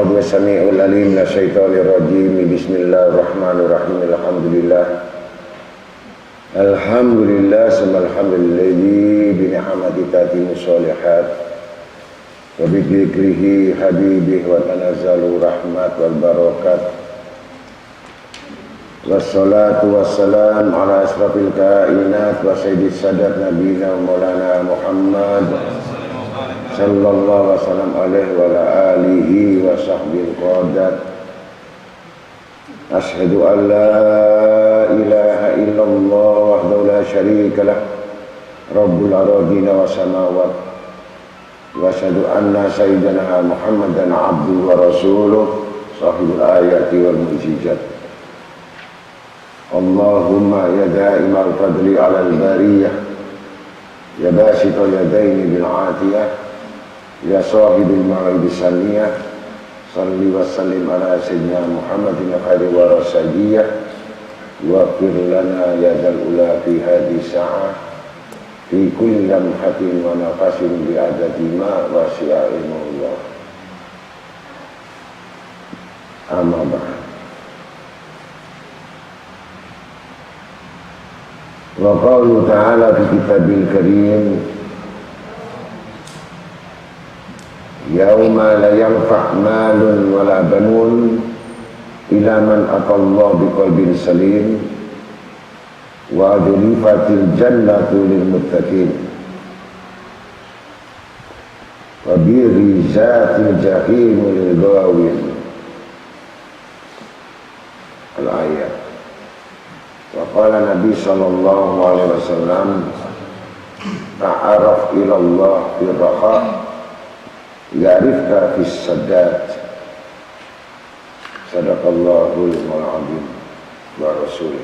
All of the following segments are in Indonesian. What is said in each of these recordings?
A'udzu samii'ul 'aliim minasyaitonir rajiim. Bismillahirrahmanirrahim. Alhamdulillah summal hamdulillah bi ni'mati tatimmu sholihat wa bi dzikrihi habibih wa tanazzalu rahmat wal barakat. Wassalatu wassalam ala asrafil kainat wa sayyidis sadat nabiyina maulana Muhammad sallallahu wasallam alaihi wa ala alihi wa sahbihi qadat. Ashhadu an la ilaha illallah wahdahu la syarika lah rabbul aradina wa samawat wa ashhadu anna sayyidana Muhammadan abduhu wa rasuluh sahibul ayati wal mujizat. Allahumma ya da'imal fadli ala al-bariyah ya basitul yadaini bil atiyah ya sahibil ma'id saniyah salli wa sallim ala sayyidina Muhammadin khairi wa rasadiyah wa qir lana ya dzal ula fi hadhihi sa'ah fi kulli lamhatin wa nafasin bi adadi ma wasi'a ilmullah. Amma ba'd. Wa qawlu ta'ala fi kitabil karim yauma la yanfa' malun wala banun illa man atallahu biqalbin salim wa adlifatil jannatu lil muttaqin wa birizatil jahim lil ghawin. Al-ayat. Wa qala Nabi sallallahu alaihi wasallam ta'araf ila Allah fi raha ya'rifka fis sadat. Sadaqallahul azim wa rasulih.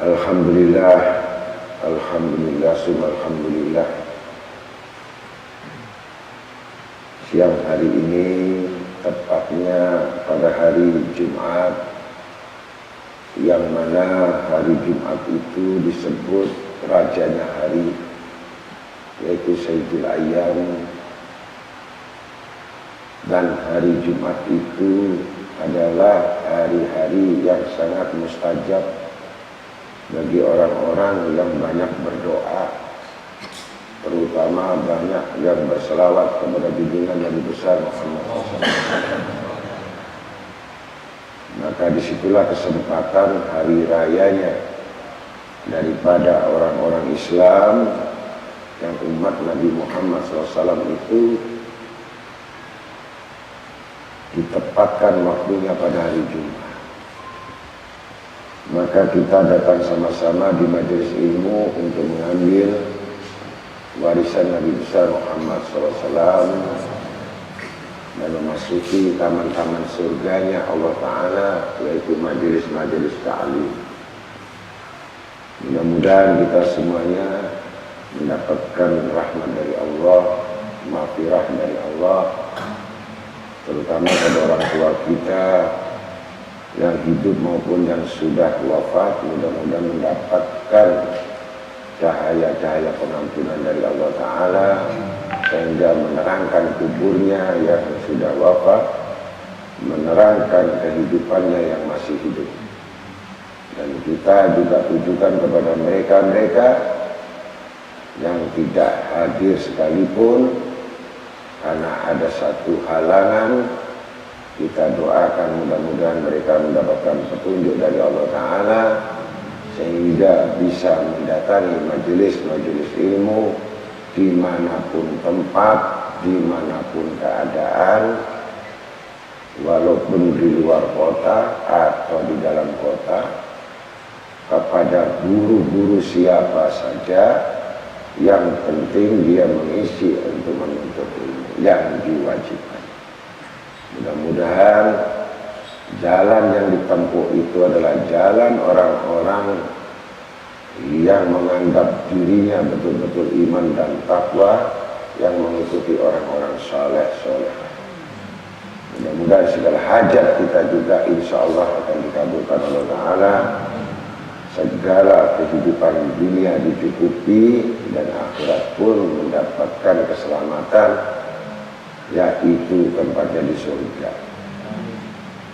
Alhamdulillah, alhamdulillah, summa alhamdulillah. Siang hari ini, tepatnya pada hari Jumat, yang mana hari Jumat itu disebut rajanya hari, yaitu Sayyidul Ayyam. Dan hari Jumat itu adalah hari-hari yang sangat mustajab bagi orang-orang yang banyak berdoa, terutama banyak yang berselawat kepada junjungan Nabi besar Muhammad SAW. Maka disitulah kesempatan hari rayanya daripada orang-orang Islam yang umat Nabi Muhammad SAW itu ditempatkan waktunya pada hari Jumat. Maka kita datang sama-sama di majelis ilmu untuk mengambil warisan Nabi besar Muhammad SAW dan memasuki taman-taman surganya Allah Ta'ala, yaitu majelis-majelis ta'lim. Mudah-mudahan kita semuanya mendapatkan rahmat dari Allah, maghfirah dari Allah, terutama pada orang tua kita yang hidup maupun yang sudah wafat. Mudah-mudahan mendapatkan cahaya-cahaya pengampunan dari Allah Ta'ala sehingga menerangkan kuburnya yang sudah wafat, menerangkan kehidupannya yang masih hidup. Dan kita juga tujukan kepada mereka-mereka yang tidak hadir sekalipun karena ada satu halangan. Kita doakan mudah-mudahan mereka mendapatkan petunjuk dari Allah Ta'ala sehingga bisa mendatangi majelis-majelis ilmu dimanapun tempat, dimanapun keadaan, walaupun di luar kota atau di dalam kota, kepada guru-guru siapa saja, yang penting dia mengisi untuk menuntut ilmu yang diwajibkan. Mudah-mudahan jalan yang ditempuh itu adalah jalan orang-orang yang menganggap dirinya betul-betul iman dan takwa, yang mengikuti orang-orang saleh-soleh. Mudah-mudahan segala hajat kita juga insya Allah akan dikabulkan oleh Allah Ta'ala. segala kehidupan dunia dicukupi dan akhirat pun mendapatkan keselamatan, yaitu tempatnya di surga.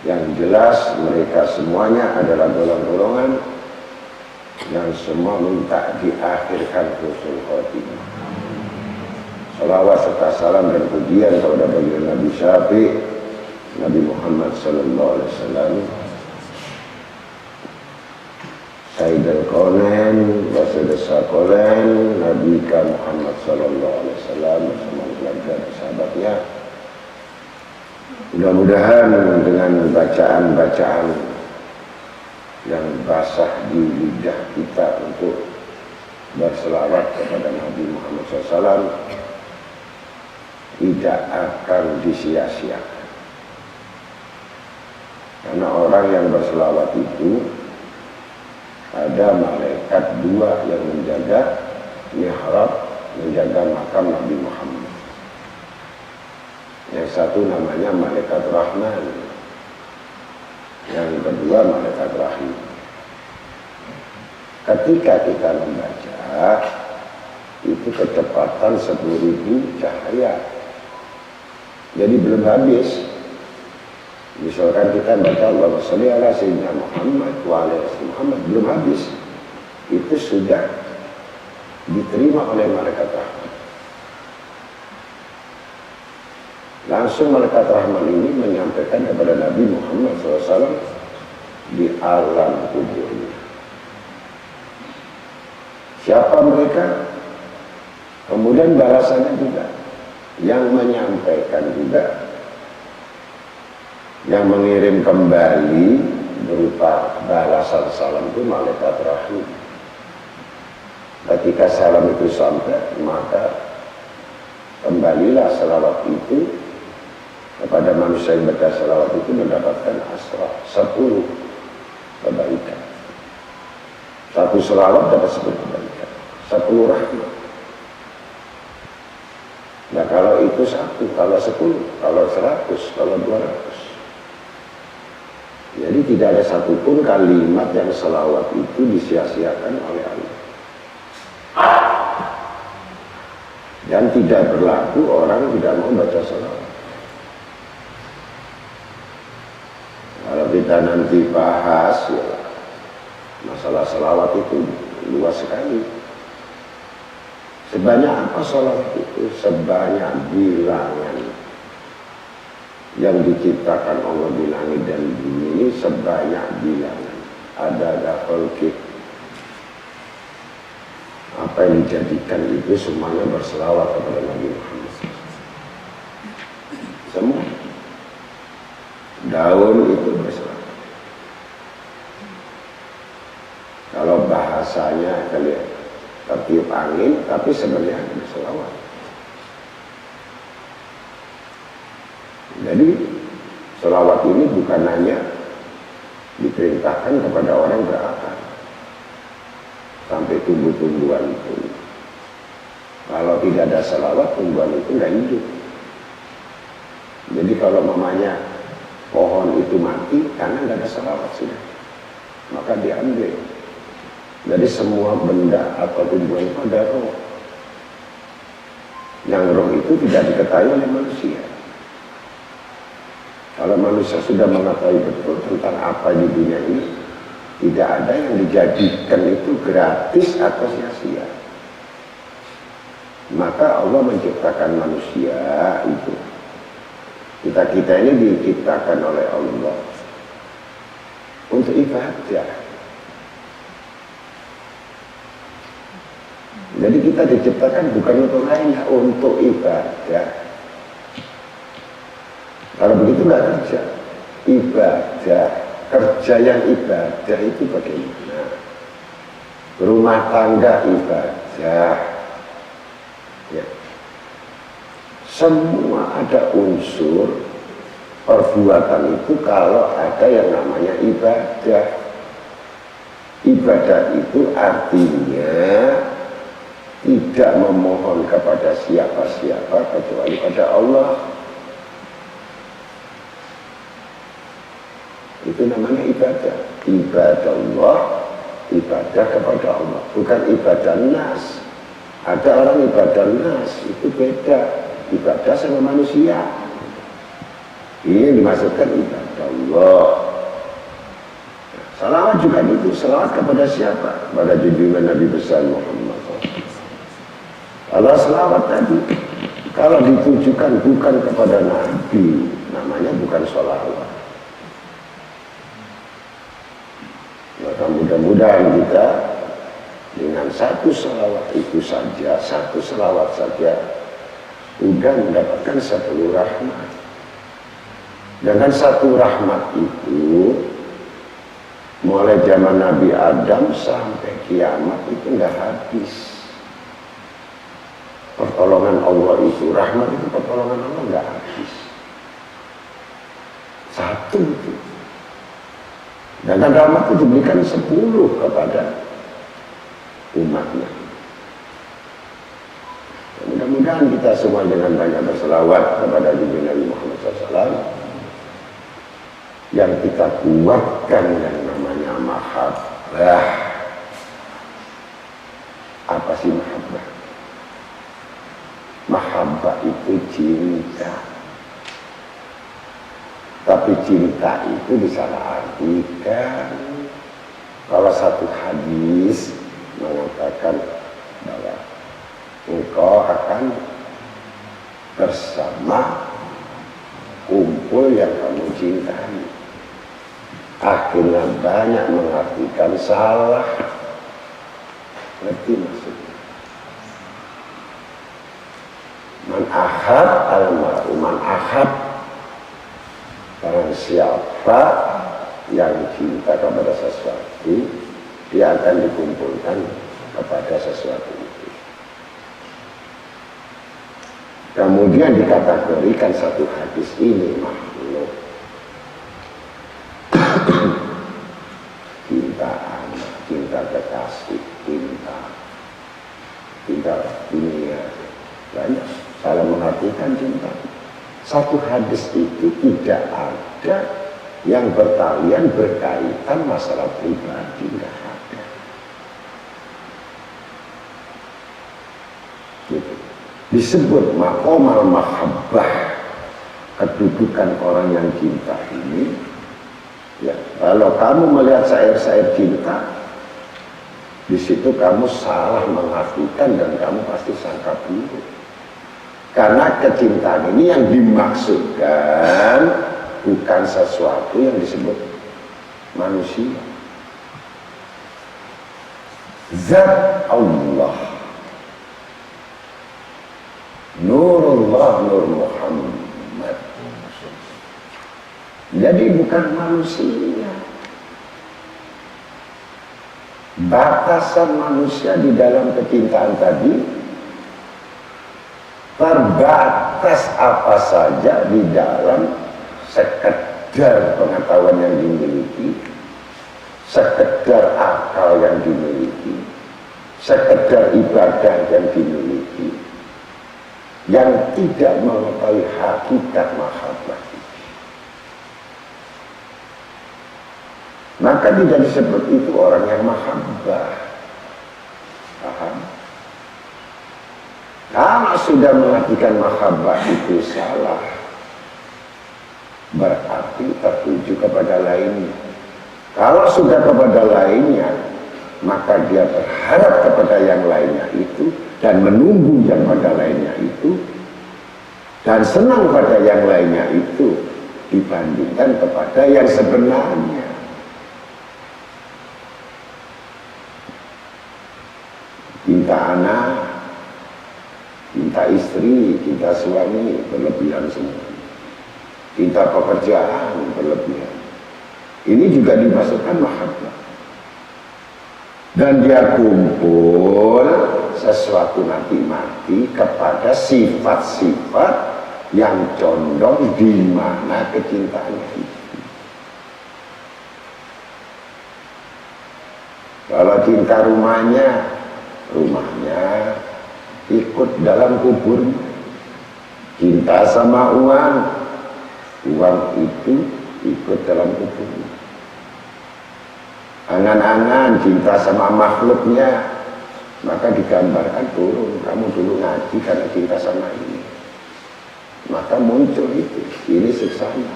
Yang jelas mereka semuanya adalah golongan-golongan yang semua minta diakhirkan husnul khotimah. Salawat serta salam dan pujian kepada baginda Nabi Syafi' Nabi Muhammad sallallahu alaihi wasallam, Sayyidul Kaunain wa Sayyidus Saqalain, Nabi Muhammad sallallahu alaihi wasallam bersama keluarga dan sahabatnya. Mudah-mudahan dengan bacaan-bacaan yang basah di lidah kita untuk berselawat kepada Nabi Muhammad SAW tidak akan disia-siakan. Karena orang yang berselawat itu ada malaikat dua yang menjaga mihrab, menjaga makam Nabi Muhammad. Yang satu namanya malaikat Rahman, yang kedua malaikat Rahim. Ketika kita membaca itu kecepatan 10.000 cahaya, jadi belum habis. Misalkan kita baca Allahumma sholli ala sayyidina Muhammad wa ala ali Muhammad, belum habis, itu sudah diterima oleh malaikat Rahman. Langsung malaikat Rahman ini menyampaikan kepada Nabi Muhammad SAW di alam kuburnya. Siapa mereka? Kemudian balasannya juga, yang menyampaikan juga, yang mengirim kembali berupa balasan salam itu malaikat Rahim. Ketika salam itu sampai, maka kembalilah selawat itu kepada manusia yang baca selawat itu mendapatkan asra 10 kebaikan. Satu selawat dapat 10 kebaikan, 10 rahmat. Nah kalau itu 1, kalau 10, kalau 100, kalau 200. Jadi tidak ada satupun kalimat yang selawat itu disia-siakan oleh Allah. Dan tidak berlaku orang tidak mau baca selawat. Kalau kita nanti bahas ya, masalah selawat itu luas sekali. Sebanyak apa selawat itu? Sebanyak bilangan yang diciptakan Allah di langit dan bumi ini, sebanyak bilangan. Ada kholqi. Apa yang dijadikan itu semuanya berselawat kepada Nabi Muhammad. Semua daun itu berselawat. Kalau bahasanya kalian tertiup angin, tapi sebenarnya berselawat. Jadi selawat ini bukan hanya diperintahkan kepada orang berakal, sampai tumbuh-tumbuhan itu. Kalau tidak ada selawat, tumbuhan itu nggak hidup. Jadi kalau mamanya pohon itu mati karena nggak ada selawat sudah, maka diambil. Jadi semua benda atau tumbuhan itu ada roh. Yang roh itu tidak diketahui oleh manusia. Kalau manusia sudah mengetahui betul tentang apa di dunia ini, tidak ada yang dijadikan itu gratis atau sia-sia. Maka Allah menciptakan manusia itu. Kita ini diciptakan oleh Allah untuk ibadah. Jadi kita diciptakan bukan untuk lain, untuk ibadah. Kalau begitu nggak kerja, ibadah, kerja yang ibadah itu bagaimana? Rumah tangga ibadah, ya. Semua ada unsur perbuatan itu kalau ada yang namanya ibadah. Ibadah itu artinya tidak memohon kepada siapa-siapa kecuali pada Allah. Itu namanya ibadah. Ibadah Allah ibadah kepada Allah, bukan ibadah nas. Ada orang ibadah nas, itu beda. Ibadah sama manusia. Ini dimaksudkan ibadah Allah. Salawat juga itu, salawat kepada siapa? Kepada junjungan Nabi besar Muhammad SAW. Kalau salawat tadi, kalau ditujukan bukan kepada Nabi, namanya bukan salawat. Maka mudah-mudahan kita dengan satu salawat itu saja, satu salawat saja, sudah mendapatkan 10 rahmat. Dengan satu rahmat itu, mulai zaman Nabi Adam sampai kiamat itu nggak habis. Pertolongan Allah itu, rahmat itu pertolongan Allah nggak habis. Satu itu. Dan rahmat itu diberikan 10 kepada umatnya. Mudah-mudahan kita semua dengan banyak berselawat kepada junjungan Nabi Muhammad SAW, yang kita kuatkan yang namanya mahabbah. Apa sih mahabbah? Mahabbah itu cinta. Tapi cinta itu disalahartikan. Kalau satu hadis mengatakan bahwa engkau akan bersama kumpul yang kamu cintai. Akhirnya banyak mengartikan salah. Ngerti maksudnya? Man ahad al-mar'u man ahad. Barang siapa yang cinta kepada sesuatu, dia akan dikumpulkan kepada sesuatu itu. Kemudian dikategorikan satu hadis ini makhluk. Cinta anak, cinta kekasih, cinta dunia. Banyak salah mengartikan cinta. Satu hadis itu tidak ada yang bertalian berkaitan masalah pribadi, tidak ada. Gitu. Disebut maqamal mahabbah, kedudukan orang yang cinta ini. Ya, kalau kamu melihat syair-syair cinta, di situ kamu salah mengartikan dan kamu pasti sangka buruk. Karena kecintaan ini yang dimaksudkan bukan sesuatu yang disebut manusia. Zat Allah, Nurullah, Nur Muhammad. Jadi bukan manusia. Batasan manusia di dalam kecintaan tadi terbatas apa saja di dalam sekedar pengetahuan yang dimiliki, sekedar akal yang dimiliki, sekedar ibadah yang dimiliki, yang tidak mengetahui hakikat mahabbah. Maka tidak disebut itu orang yang mahabbah. Paham? Kalau sudah mengartikan mahabbah itu salah, berarti tertuju kepada lainnya. Kalau sudah kepada lainnya, maka dia berharap kepada yang lainnya itu, dan menunggu yang pada lainnya itu, dan senang pada yang lainnya itu, dibandingkan kepada yang sebenarnya. Cinta anak, cinta istri, cinta suami, berlebihan semua. Cinta pekerjaan, berlebihan. Ini juga dimasukkan mahabbah. Dan dia kumpul sesuatu nanti mati kepada sifat-sifat yang condong di mana kecintaannya itu. Kalau cinta rumahnya ikut dalam kubur. Cinta sama uang itu ikut dalam kubur. angan-angan cinta sama makhluknya, maka digambarkan turun, kamu dulu ngaji karena cinta sama ini, maka muncul itu, ini siksanya.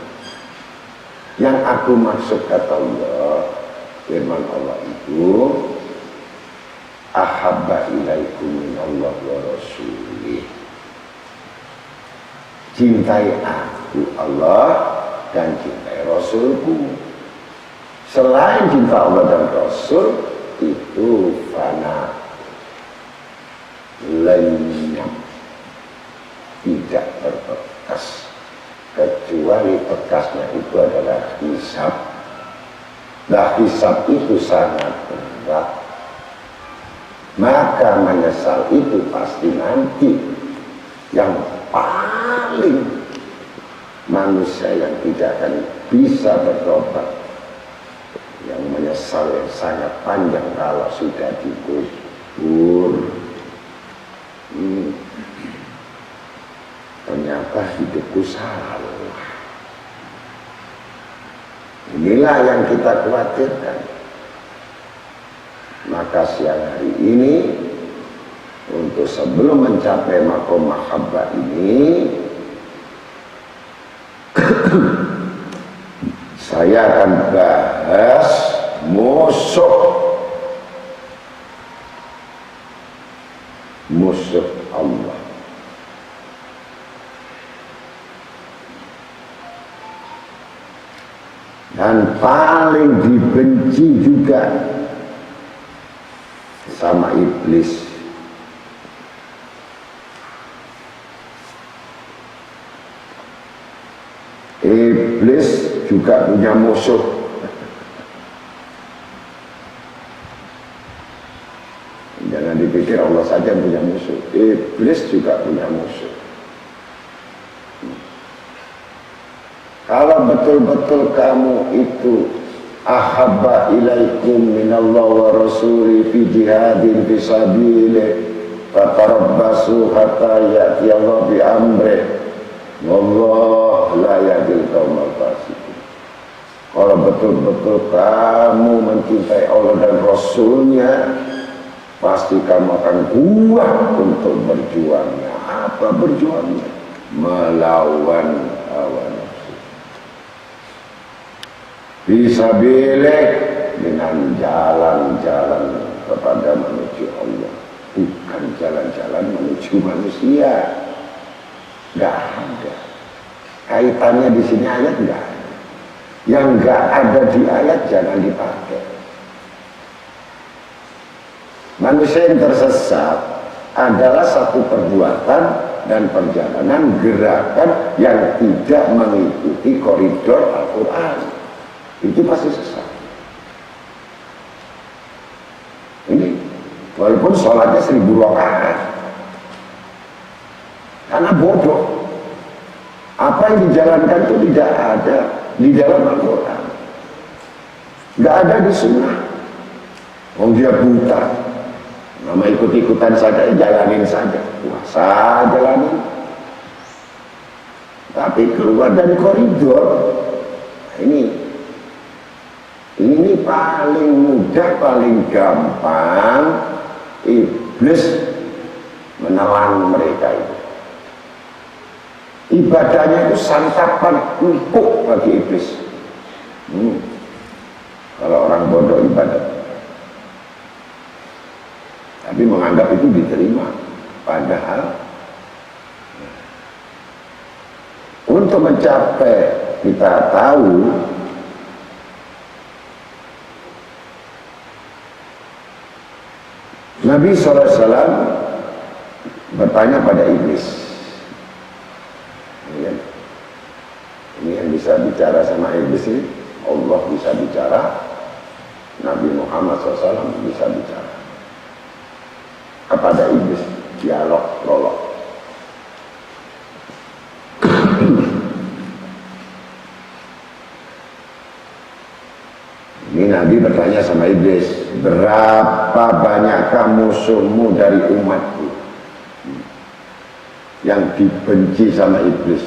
Yang aku maksud kata Allah, firman Allah itu, ahabba ilaikum minallah wa rasulih, cintai aku Allah dan cintai Rasulku. Selain cinta Allah dan Rasul itu fana, lenyap, tidak berbekas, kecuali bekasnya itu adalah hisab. Nah, hisab itu sangat berat, maka menyesal itu pasti nanti. Yang paling manusia yang tidak akan bisa bertobat, yang menyesal yang sangat panjang kalau sudah dikubur. Ternyata hidupku salah. Inilah yang kita khawatirkan. Maka siang hari ini, untuk sebelum mencapai makom mahabbah ini, saya akan bahas musuh Allah. Dan paling dibenci juga sama iblis. Iblis juga punya musuh. Jangan dipikir Allah saja punya musuh. Iblis juga punya musuh. Kalau betul-betul kamu itu ahabba ilaikum minallah wa rasuli fi jihadin fi sabilih fatarabbasu hatta ya'ti Allah bi amrih wallah la yahdil qaumal fasiqin. Kalau betul-betul kamu mencintai Allah dan Rasulnya, pasti kamu akan kuat untuk berjuangnya. Apa berjuangnya? Melawan hawa nafsu. Fisabilih, dengan jalan-jalan kepada menuju Allah, bukan jalan-jalan menuju manusia. Gak ada kaitannya di sini ayat, gak ada. Yang gak ada di ayat jangan dipakai. Manusia yang tersesat adalah satu perbuatan dan perjalanan gerakan yang tidak mengikuti koridor Al-Quran. Itu pasti sesat. Ini walaupun sholatnya 1000 rakaat, karena bodoh. Apa yang dijalankan itu tidak ada di dalam Al-Quran, nggak ada di sunnah. Dia buta, nama ikut-ikutan saja, jalanin saja, puasa jalanin, tapi keluar dari koridor. Ini paling mudah, paling gampang iblis menelan mereka itu. Ibadahnya itu santapan empuk bagi iblis. Kalau orang bodoh ibadah, tapi menganggap itu diterima, padahal untuk mencapai, kita tahu Nabi SAW bertanya pada iblis. Ini yang bisa bicara sama iblis ini, Allah bisa bicara, Nabi Muhammad SAW bisa bicara kepada iblis, dialog, prolog. Ini Nabi bertanya sama iblis, berapa banyakkah musuhmu dari umatku? Yang dibenci sama iblis.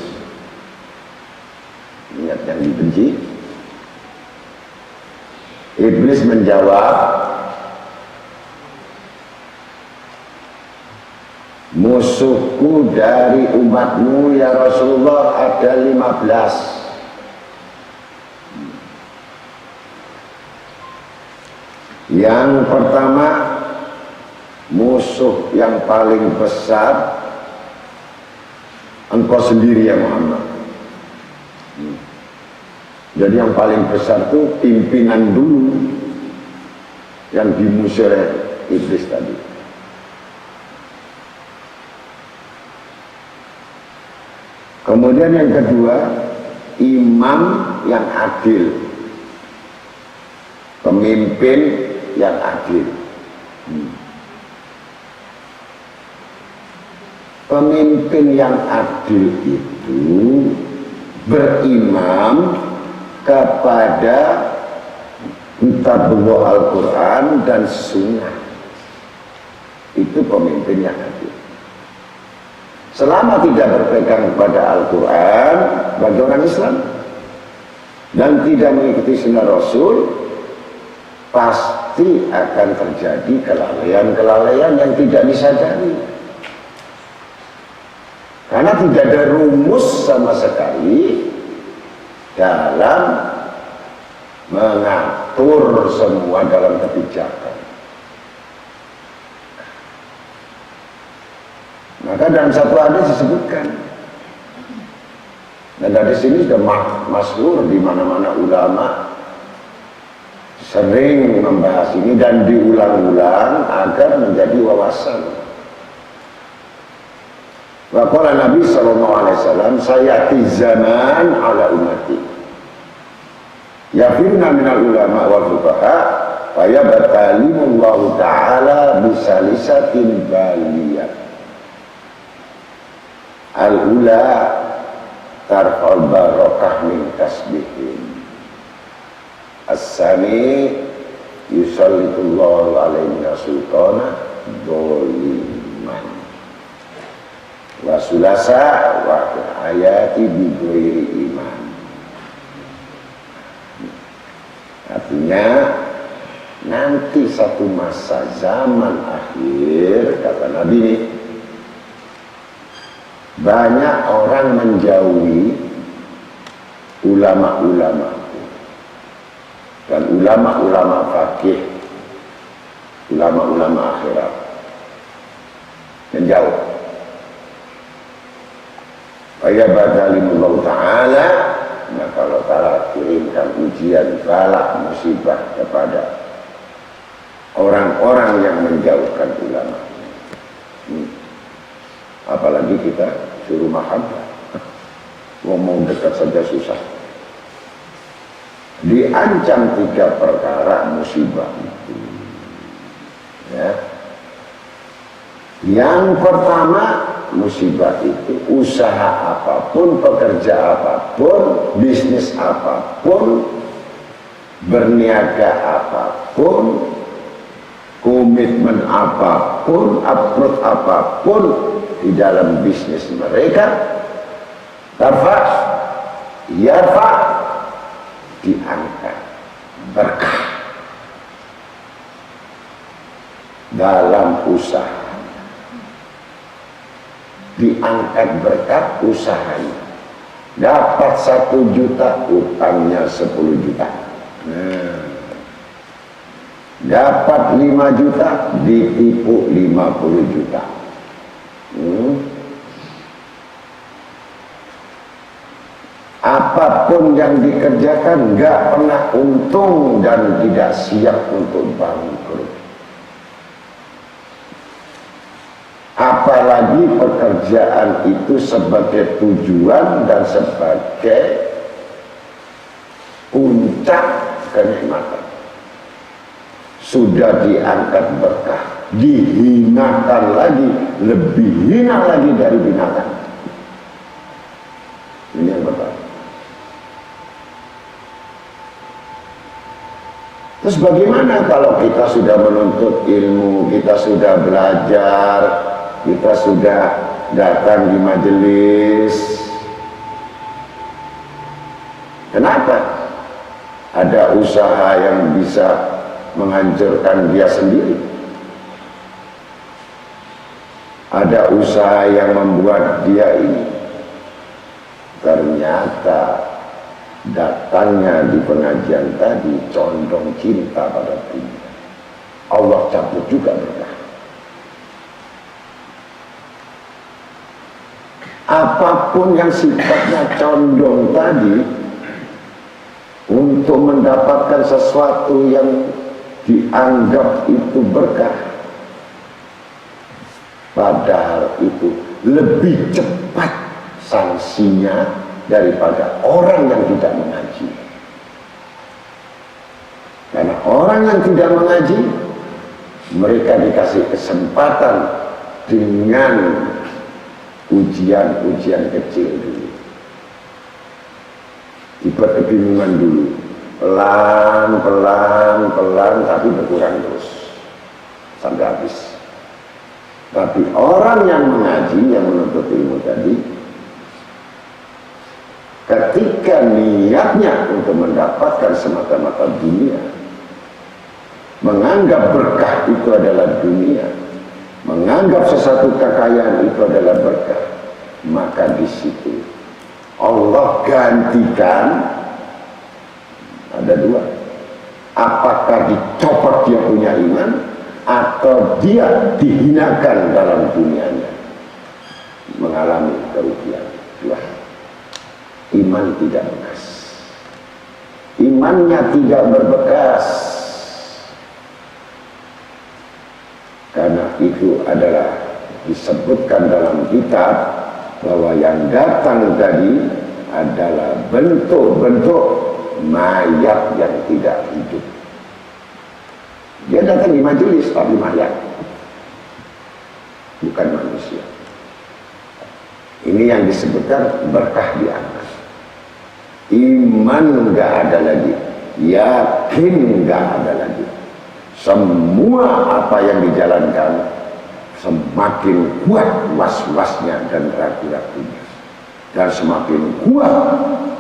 Ingat yang dibenci? Iblis menjawab, musuhku dari umatmu ya Rasulullah ada 15. Yang pertama, musuh yang paling besar engkau sendiri ya Muhammad. Jadi yang paling besar itu pimpinan dulu yang dimusuhi oleh iblis tadi. Kemudian yang kedua, imam yang adil, pemimpin yang adil. Pemimpin yang adil itu berimam kepada kitabullah Al-Quran dan Sunnah. Itu pemimpin yang adil. Selama tidak berpegang kepada Al-Quran bagi orang Islam dan tidak mengikuti Sunnah Rasul, pasti akan terjadi kelalaian-kelalaian yang tidak disadari. Karena tidak ada rumus sama sekali dalam mengatur semua dalam kebijakan. Maka dalam satu hadis disebutkan, dan dari sini sudah masyhur di mana-mana ulama sering membahas ini dan diulang-ulang agar menjadi wawasan. Waqala Nabi SAW, sayati zaman ala ummati yafirna minal ulama wal fuqaha fayabtalimullahu ta'ala bisalisatin baliyah al-ula tarfal barakah min kasbihim as-sani yusallitullahu alaihi sultana doliman wasulasa wa ayati bighairi iman. Artinya nanti satu masa zaman akhir, kata Nabi ini, banyak orang menjauhi ulama-ulama dan ulama-ulama fakih, ulama-ulama akhirat, menjauh. Fayabtalimullahu ta'ala, maka Allah Ta'ala kirimkan ujian, balak, musibah kepada orang-orang yang menjauhkan ulama. Apalagi kita suruh mahabbah, ngomong dekat saja susah. Diancam 3 perkara musibah itu. Ya. Yang pertama, musibah itu usaha apapun, pekerja apapun, bisnis apapun, berniaga apapun, komitmen apapun, approach apapun di dalam bisnis mereka, yarfa, diangkat berkah dalam usaha. Diangkat berkat usahanya. Dapat 1 juta, utangnya 10 juta. Dapat 5 juta, ditipu 50 juta. Apapun yang dikerjakan nggak pernah untung dan tidak siap untuk bangkrut. Apalagi pekerjaan itu sebagai tujuan dan sebagai puncak kenikmatan. Sudah diangkat berkah, dihinakan lagi, lebih hina lagi dari binatang. Ini yang pertama. Terus bagaimana kalau kita sudah menuntut ilmu, kita sudah belajar, kita sudah datang di majelis? Kenapa? Ada usaha yang bisa menghancurkan dia sendiri. Ada usaha yang membuat dia ini ternyata datangnya di pengajian tadi condong cinta pada dunia. Allah cabut juga berkah. Apapun yang sifatnya condong tadi untuk mendapatkan sesuatu yang dianggap itu berkah, padahal itu lebih cepat sanksinya daripada orang yang tidak mengaji. Karena orang yang tidak mengaji, mereka dikasih kesempatan dengan ujian-ujian kecil dulu, diberi kebingungan dulu, pelan, tapi berkurang terus sampai habis. Tapi orang yang mengaji, yang menuntut ilmu tadi, ketika niatnya untuk mendapatkan semata-mata dunia, menganggap berkah itu adalah dunia, menganggap sesuatu kekayaan itu adalah berkah, maka di situ Allah gantikan. Ada dua, apakah dicopot dia punya iman atau dia dihinakan dalam dunianya, mengalami kerugian. Dua, iman tidak bekas, imannya tidak berbekas, karena itu adalah disebutkan dalam kitab bahwa yang datang tadi adalah bentuk-bentuk mayat yang tidak hidup. Dia datang di majelis tapi mayat, bukan manusia. Ini yang disebutkan berkah diangkat. Iman nggak ada lagi, yakin nggak ada lagi. Semua apa yang dijalankan semakin kuat was-wasnya dan ragu-ragunya, dan semakin kuat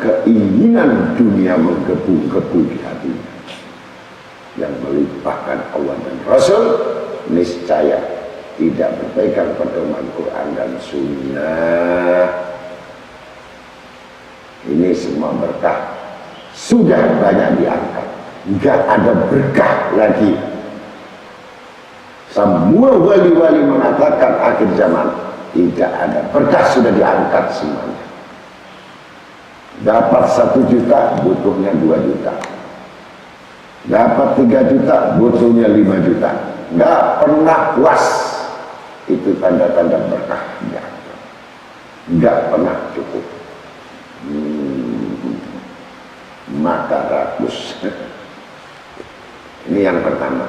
keinginan dunia menggebu-gebu di hatinya. Yang melimpahkan Allah dan Rasul niscaya tidak berpegang pedoman Quran dan Sunnah. Ini semua berkah sudah banyak diangkat, nggak ada berkah lagi. Semua wali-wali mengatakan akhir zaman tidak ada berkah, sudah diangkat semuanya. Dapat 1 juta butuhnya 2 juta, dapat 3 juta butuhnya 5 juta, nggak pernah puas. Itu tanda-tanda berkah, nggak pernah cukup. Maka rakus. Ini yang pertama.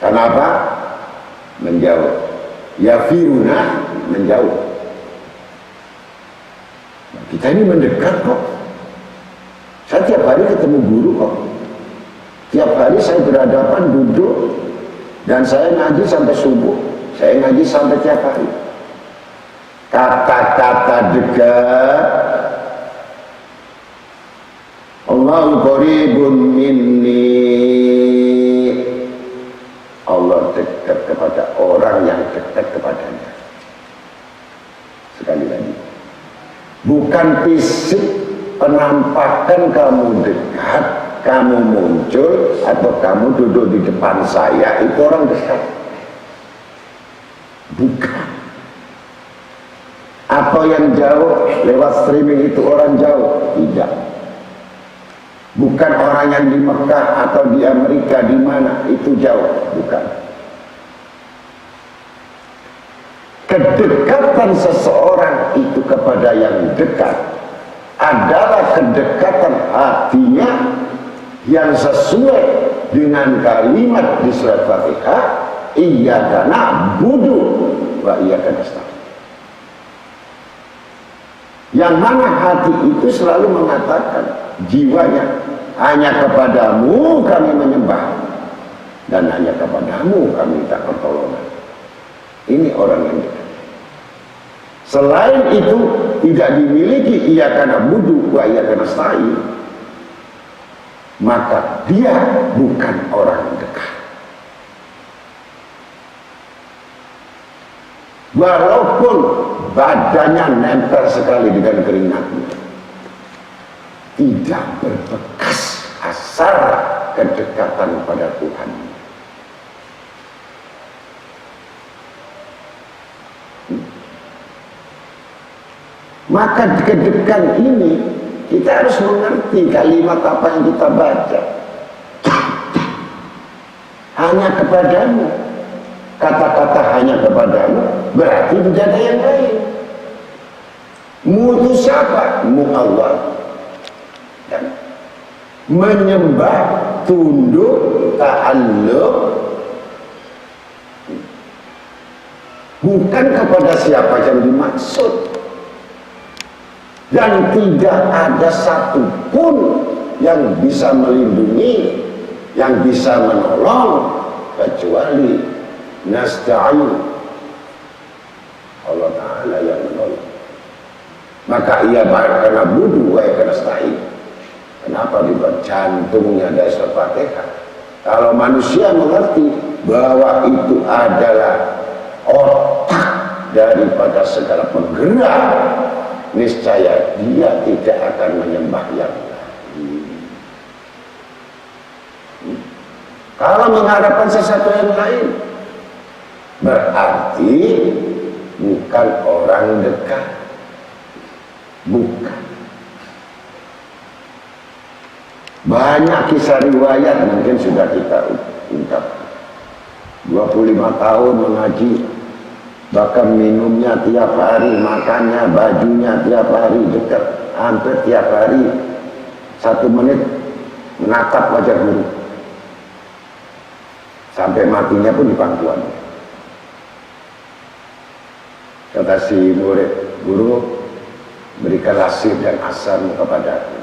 Kenapa? Menjauh. Ya firuna, menjauh. Kita ini mendekat kok. Saya tiap hari ketemu guru kok. Tiap hari saya berhadapan duduk, dan saya ngaji sampai subuh. Saya ngaji sampai tiap hari. Kata-kata dekat, Allahu qaribun minni, Allah dekat kepada orang yang dekat kepadanya. Sekali lagi, bukan fisik penampakan kamu dekat, kamu muncul atau kamu duduk di depan saya itu orang dekat, bukan. Atau yang jauh lewat streaming itu orang jauh, tidak. Bukan orang yang di Mekah atau di Amerika, di mana itu jauh, bukan. Kedekatan seseorang itu kepada yang dekat adalah kedekatan hatinya yang sesuai dengan kalimat di surat Fatihah, iyyaka na'budu wa iyyaka nasta'in. Yang mana hati itu selalu mengatakan, jiwanya, hanya kepadamu kami menyembah, dan hanya kepadamu kami minta pertolongan. Ini orang yang dekat. Selain itu tidak dimiliki iyyaka na'budu wa iyyaka nasta'in, maka dia bukan orang dekat. Walaupun badannya nempel sekali dengan keringatnya, tidak berbekas asar kedekatan pada Tuhan. Maka kedekatan ini kita harus mengerti kalimat apa yang kita baca. Hanya kepadamu, kata-kata hanya kepadamu berarti tidak ada yang lain. Mu itu siapa? Mu Allah. Dan menyembah, tunduk, ta'alluq bukan kepada siapa yang dimaksud. Dan tidak ada satupun yang bisa melindungi, yang bisa menolong kecuali nasta'in, Allah Ta'ala yang menolong. Maka ia karena budu wa nasta'in. Kenapa dibuat jantungnya dari surat Fatihah? Kalau manusia mengerti bahwa itu adalah otak daripada segala penggerak, niscaya dia tidak akan menyembah yang lain. Kalau mengharapkan sesuatu yang lain, berarti bukan orang dekat. Bukan. Banyak kisah riwayat mungkin sudah kita ungkap. 25 tahun mengaji, bahkan minumnya tiap hari, makannya, bajunya tiap hari, dekat, hampir tiap hari, 1 menit menatap wajah guru. Sampai matinya pun di pangkuan. Kata si murid, guru, berikanlah sir dan asarmu kepada aku.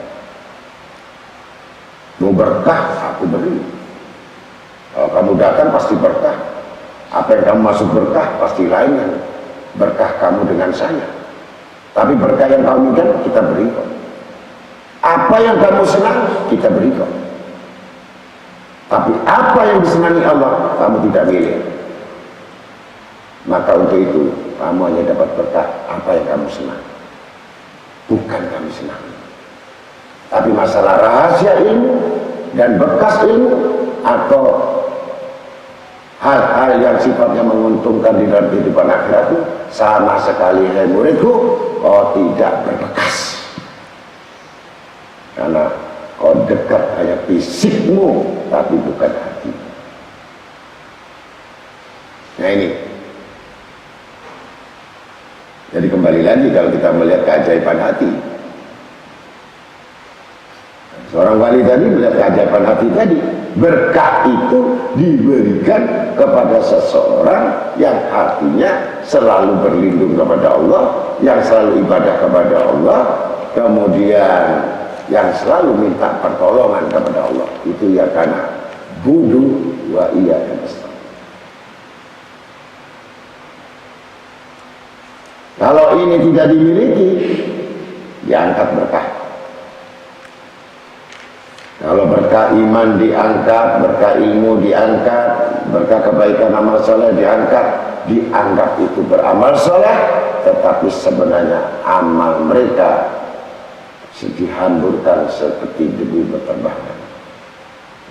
Mau berkah, aku beri. Kalau kamu datang pasti berkah. Apa yang kamu masuk berkah pasti lain kan berkah kamu dengan saya. Tapi berkah yang kamu inginkan kita berikan. Apa yang kamu senang kita berikan. Tapi apa yang disenangi Allah kamu tidak milih. Maka untuk itu kamu hanya dapat berkah apa yang kamu senang, bukan kami senang. Tapi masalah rahasia ilmu dan bekas ilmu atau hal-hal yang sifatnya menguntungkan di dalam kehidupan akhiratmu, sama sekali hai muridku, kau tidak berbekas. Karena kau dekat hanya fisikmu, tapi bukan hati. Nah ini. Jadi kembali lagi kalau kita melihat keajaiban hati. Seorang wali tadi melihat keajaiban hati tadi. Berkah itu diberikan kepada seseorang yang hatinya selalu berlindung kepada Allah, yang selalu ibadah kepada Allah, kemudian yang selalu minta pertolongan kepada Allah. Itu ya karena budu wa iya nasta'in. Kalau ini tidak dimiliki, diangkat berkah. Kalau berkah iman diangkat, berkah ilmu diangkat, berkah kebaikan amal soleh diangkat, dianggap itu beramal soleh, tetapi sebenarnya amal mereka dihamburkan seperti debu berterbangan.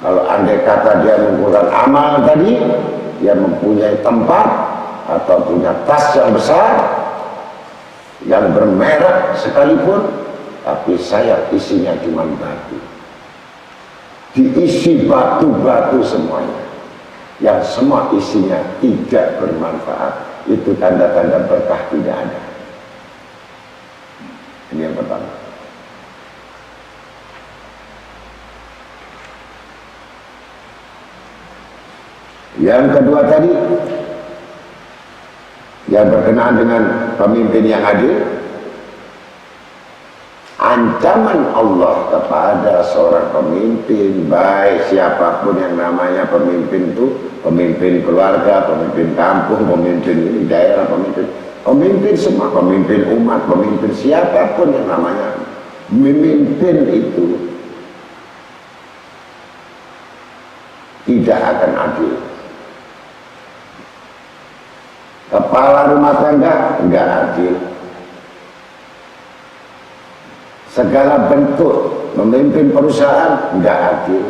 Kalau andai kata dia mengumpulkan amal tadi, dia mempunyai tempat atau punya tas yang besar, yang bermerek sekalipun, tapi saya isinya cuma batu. Diisi batu-batu semuanya, yang semua isinya tidak bermanfaat. Itu tanda-tanda berkah tidak ada. Ini yang pertama. Yang kedua tadi, yang berkenaan dengan pemimpin yang adil, ancaman Allah kepada seorang pemimpin, baik siapapun yang namanya pemimpin itu, pemimpin keluarga, pemimpin kampung, pemimpin daerah, pemimpin semua, pemimpin umat, pemimpin siapapun yang namanya memimpin itu, tidak akan adil. Kepala rumah tangga enggak adil. Segala bentuk memimpin perusahaan enggak adil.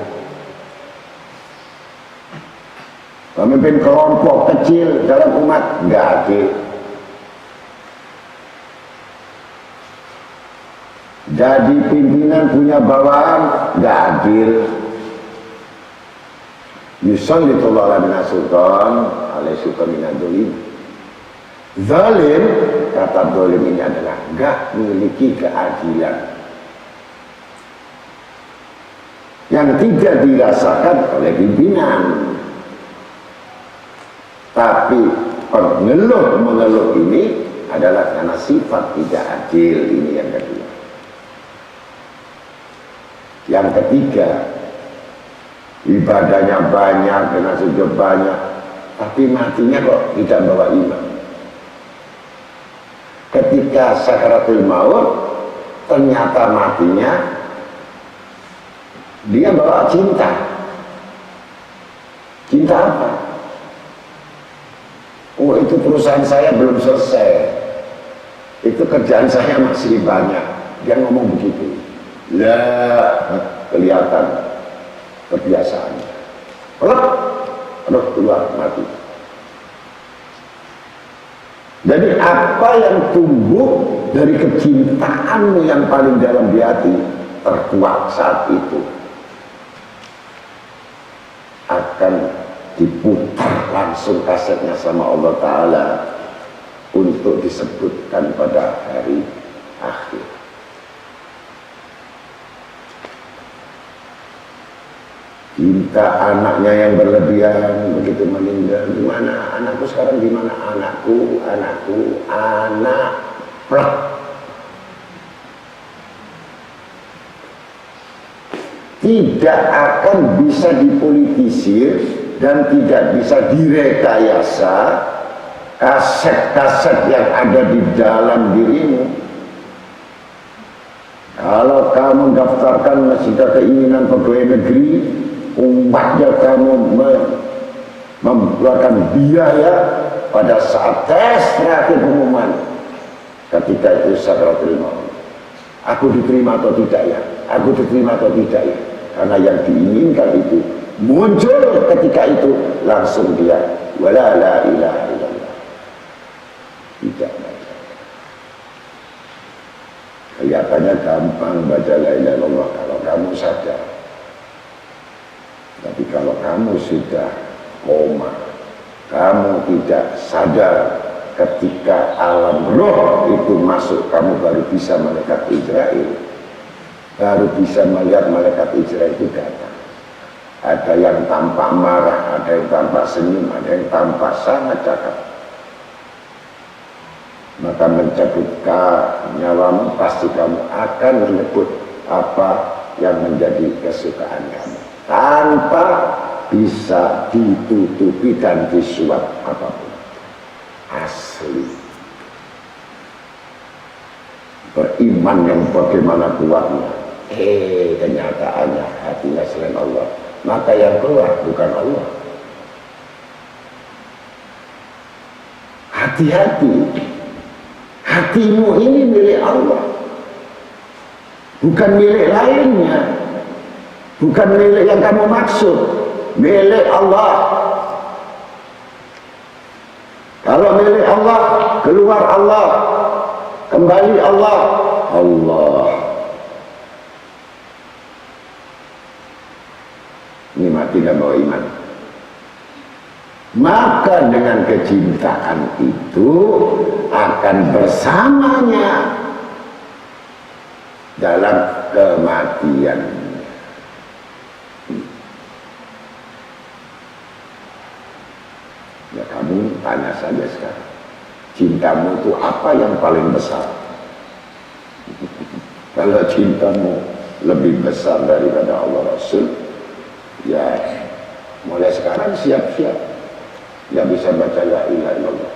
Memimpin kelompok kecil dalam umat enggak adil. Jadi pimpinan punya bawahan enggak adil. Yusallitullahu ala minasultan alaihi sultan minadolim. Zalim, kata zalim ini adalah enggak memiliki keadilan yang tidak dirasakan oleh pimpinan. Tapi mengeluh ini adalah karena sifat tidak adil. Ini yang kedua. Yang ketiga, ibadahnya banyak, dengan sujud banyak, tapi matinya kok tidak bawa iman. Ketika sakaratul maut, ternyata matinya dia bawa cinta. Cinta apa? Oh, itu perusahaan saya belum selesai, itu kerjaan saya masih banyak. Dia ngomong begitu. Lah, kelihatan kebiasaannya. Aduh, keluar mati. Jadi apa yang tumbuh dari kecintaanmu yang paling dalam di hati terkuat saat itu akan diputar langsung kasetnya sama Allah Ta'ala untuk disebutkan pada hari akhir. Cinta anaknya yang berlebihan begitu meninggal. Gimana anakku sekarang, gimana anakku, anak plek. Tidak akan bisa dipolitisir dan tidak bisa direkayasa kaset-kaset yang ada di dalam dirimu. Kalau kamu daftarkan masih keinginan pegawai negeri, umatnya kamu mengeluarkan biaya pada saat tes terakhir pengumuman, ketika itu sakaratul maut, aku diterima atau tidak ya, aku diterima atau tidak ya, karena yang diinginkan itu muncul ketika itu, langsung dia wala la ilaha illallah, tidak baca. Kelihatannya gampang baca la ilaha illallah kalau kamu sadar. Tapi kalau kamu sudah koma, kamu tidak sadar, ketika alam roh itu masuk, kamu baru bisa malaikat Israel, baru bisa melihat malaikat Israel itu datang. Ada yang tampak marah, ada yang tampak senyum, ada yang tampak sangat cakap. Maka mencabut nyawamu, pasti kamu akan menyebut apa yang menjadi kesukaan kamu, tanpa bisa ditutupi dan disuap apapun. Asli. Beriman yang bagaimana kuatnya, kenyataannya hatinya selain Allah. Maka yang keluar bukan Allah. Hati-hati. Hatimu ini milik Allah, bukan milik lainnya, bukan milik yang kamu maksud, milik Allah. Kalau milik Allah, keluar Allah, kembali Allah. Allah ini mati dan bawa iman. Maka dengan kecintaan itu akan bersamanya dalam kematian. Ya, kamu tanya saja sekarang, cintamu itu apa yang paling besar? Kalau cintamu lebih besar daripada Allah Rasul, ya mulai sekarang siap-siap. Yang bisa baca la ilaha illallah.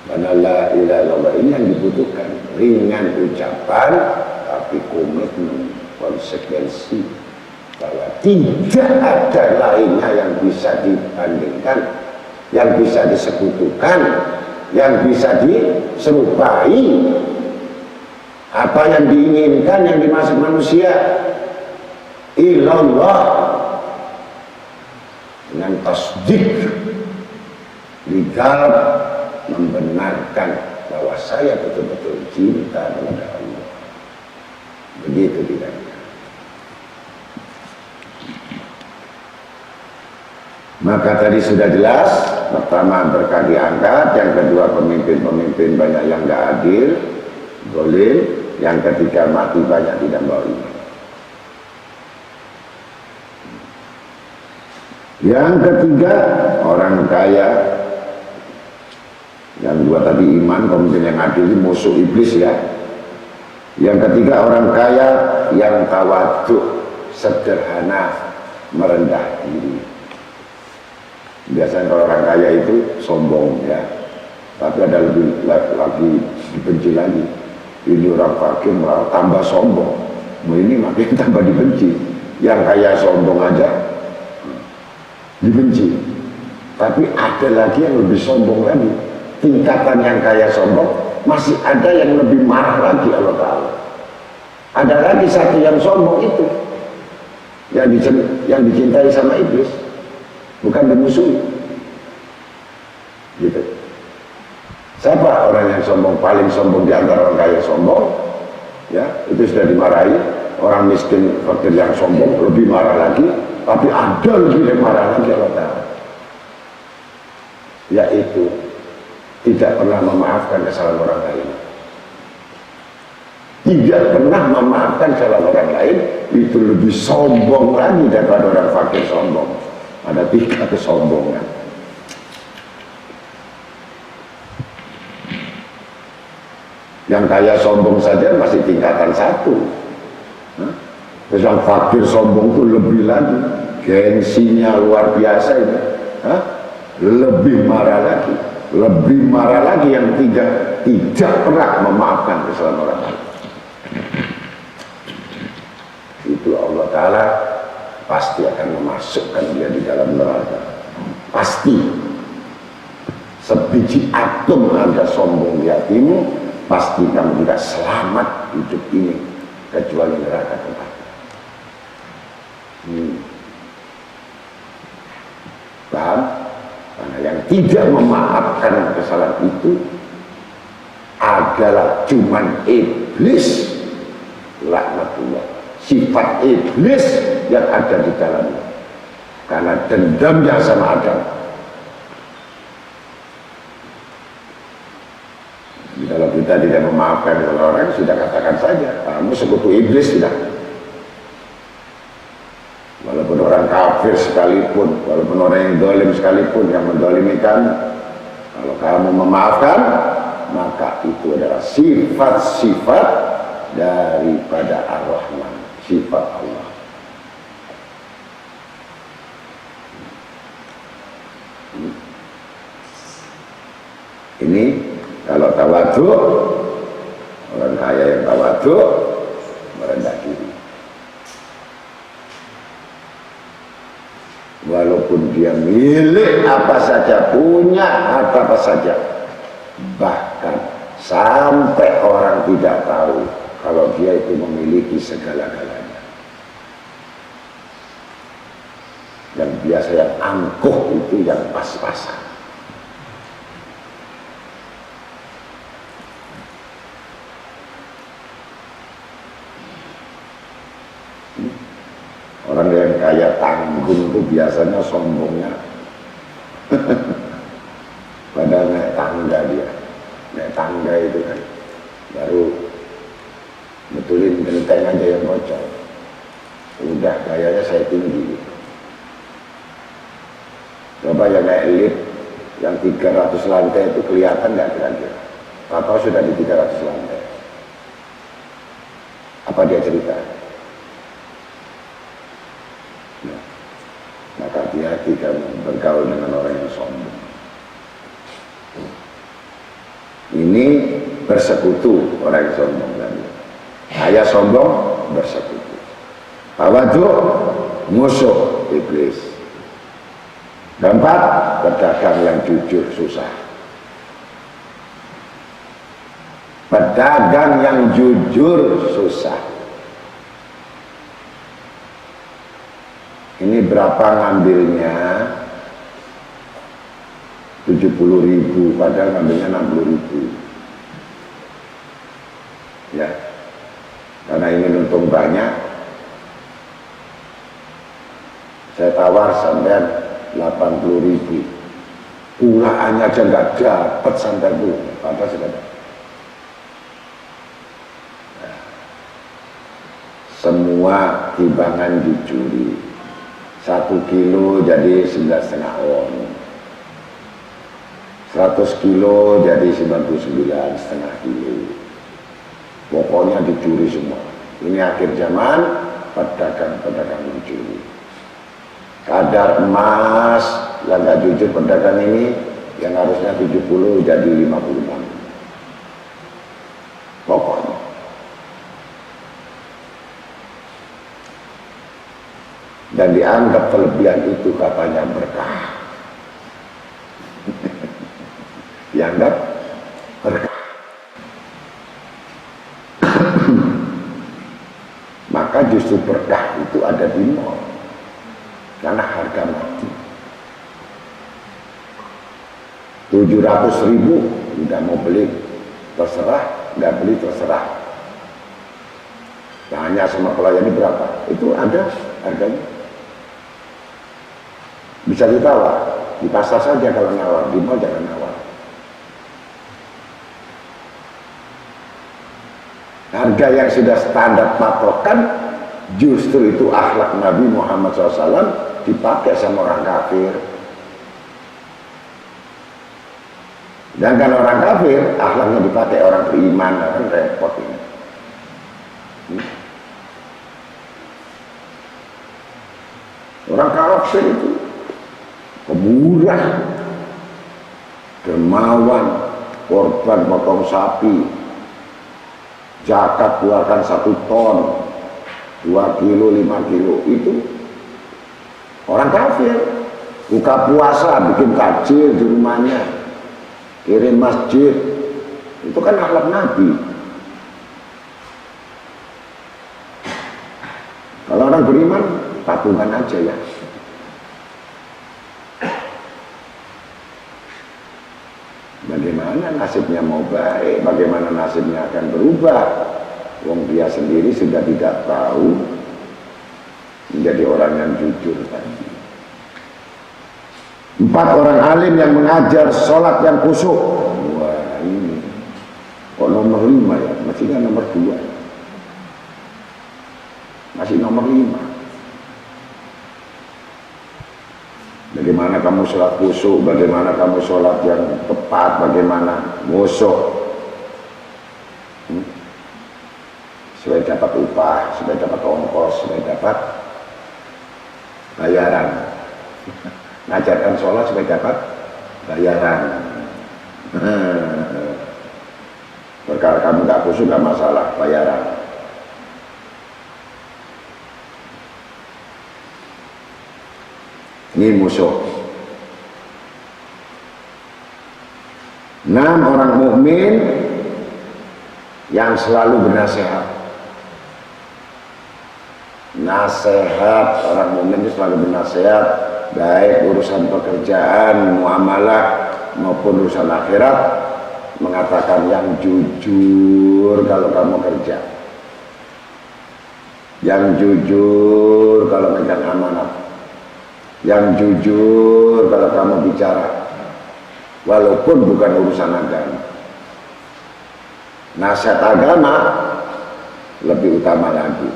Karena la ilaha illallah ini yang dibutuhkan, ringan ucapan tapi komitmen. konsekuensi bahwa tidak ada lainnya yang bisa dibandingkan, yang bisa disekutukan, yang bisa diserupai. Apa yang diinginkan, yang dimaksud manusia, ilallah, dengan tasdik di qalb, membenarkan bahwa saya betul-betul cinta kepada Allah. Begitu tidak. Maka tadi sudah jelas, pertama berkah diangkat, yang kedua pemimpin-pemimpin banyak yang tidak adil, zalim, yang ketiga mati banyak tidak bawa iman. Yang ketiga orang kaya, yang dua tadi iman, pemimpin yang adil, musuh iblis ya. Yang ketiga orang kaya yang tawadhu, sederhana, merendah diri. Biasanya kalau orang kaya itu sombong ya, tapi ada lebih lagi dibenci lagi. Ini orang fakir malah tambah sombong, ini makin tambah dibenci. Yang kaya sombong aja dibenci, tapi ada lagi yang lebih sombong lagi. Tingkatan yang kaya sombong, masih ada yang lebih marah lagi Allah Ta'ala. Ada lagi satu yang sombong itu, yang dicintai sama iblis, bukan dimusuhi. Gitu. Siapa orang yang sombong? Paling sombong di antara orang kaya sombong, ya itu sudah dimarahi. Orang miskin fakir yang sombong lebih marah lagi, tapi ada lebih marah lagi Allah Ta'ala, yaitu tidak pernah memaafkan kesalahan orang lain. Tidak pernah memaafkan kesalahan orang lain, itu lebih sombong lagi daripada orang fakir sombong. Ada tiga kesombongan. Yang kaya sombong saja masih tingkatan satu. Terus yang fakir sombong itu lebih lagi, gengsinya luar biasa ini. Lebih marah lagi. Lebih marah lagi yang tiga, tidak pernah memaafkan kesalahan orang lain. Itu Allah Ta'ala pasti akan memasukkan dia di dalam neraka. Pasti. Sebiji atom Anda sombong di hatimu, pasti kamu tidak selamat hidup ini kecuali neraka tempat. Paham? Karena yang tidak memaafkan kesalahan itu adalah cuman iblis, laknatullah, sifat iblis yang ada di dalamnya, karena dendamnya sama Adam. Kalau kita tidak memaafkan orang, sudah katakan saja kamu sekutu iblis sudah. Walaupun orang kafir sekalipun, walaupun orang yang dolim sekalipun yang mendolimi kamu, kalau kamu memaafkan, maka itu adalah sifat-sifat daripada Ar-Rahman, sifat Allah. Ini kalau tawadhu, orang kaya yang tawadhu merendah diri. Walaupun dia milik apa saja, punya apa saja, bahkan sampai orang tidak tahu kalau dia itu memiliki segala-galanya. Yang biasa yang angkuh itu yang pas-pasan. Orang yang kaya tanggung itu biasanya sombongnya pada naik tangga dia. Naik tangga itu kan baru betulin genteng aja yang bocor, udah kayaknya saya tinggi. Coba yang naik lift yang 300 lantai itu kelihatan nggak kira-kira? Atau sudah di 300 lantai? Apa dia cerita? Nah, maka hati-hati kamu bergaul dengan orang yang sombong. Ini bersekutu orang yang sombong tadi. Ayah sombong bersekutu. Tawadhu musuh iblis. Keempat, pedagang yang jujur susah. Pedagang yang jujur susah. Ini berapa ngambilnya? 70.000, padahal ngambilnya 60.000. Ya, karena ingin untung banyak, saya tawar sampai 80.000. Ulaannya aja nggak dapat sampai itu, apa sudah? Semua timbangan dicuri. 1 kilo jadi 9,5 on. 100 kilo jadi 99,5 kilo. Pokoknya dicuri semua. Ini akhir zaman, pedagang-pedagang mencuri. Kadar emas yang gak jujur pedagang ini, yang harusnya 70 jadi 56. Pokoknya. Dan dianggap kelebihan itu katanya berkah. Dianggap berkah. Maka justru berkah itu ada di mall. Karena harga mati. 700.000 udah mau beli terserah, nggak beli terserah. Tanya sama pelayan ini berapa? Itu ada harganya. Bisa ditawar, di pasar saja kalau nawar, di mall jangan nawar. Harga yang sudah standar patokan, justru itu akhlak Nabi Muhammad SAW dipakai sama orang kafir. Dan kan orang kafir, akhlaknya dipakai orang beriman, kan repot ini. Orang kafir itu pemurah, dermawan, korban potong sapi, zakat keluarkan 1 ton, 2 kilo, 5 kilo, itu orang kafir. Buka puasa, bikin takjil di rumahnya, kirim masjid, itu kan akhlak Nabi. Kalau orang beriman, patungan aja ya. Bagaimana nasibnya mau baik, bagaimana nasibnya akan berubah. Wong dia sendiri sudah tidak tahu menjadi orang yang jujur tadi. 4 orang alim yang mengajar sholat yang khusyuk. Wah ini kok nomor 5 ya, masih kan nomor 2 ya. Masih nomor 5. Bagaimana kamu sholat khusyuk, bagaimana kamu sholat yang tepat, bagaimana musuh. Supaya dapat upah, supaya dapat ongkos, supaya dapat bayaran. Ngajarkan sholat supaya dapat bayaran. Perkara kamu gak khusyuk gak masalah, bayaran. Ini musuh. 6 orang mukmin yang selalu bernasihat. Nasihat orang mukmin itu selalu bernasihat, baik urusan pekerjaan, muamalah maupun urusan akhirat, mengatakan yang jujur kalau kamu kerja, yang jujur kalau megang amanat, yang jujur kalau kamu bicara, walaupun bukan urusan agama. Nasihat agama lebih utama lagi,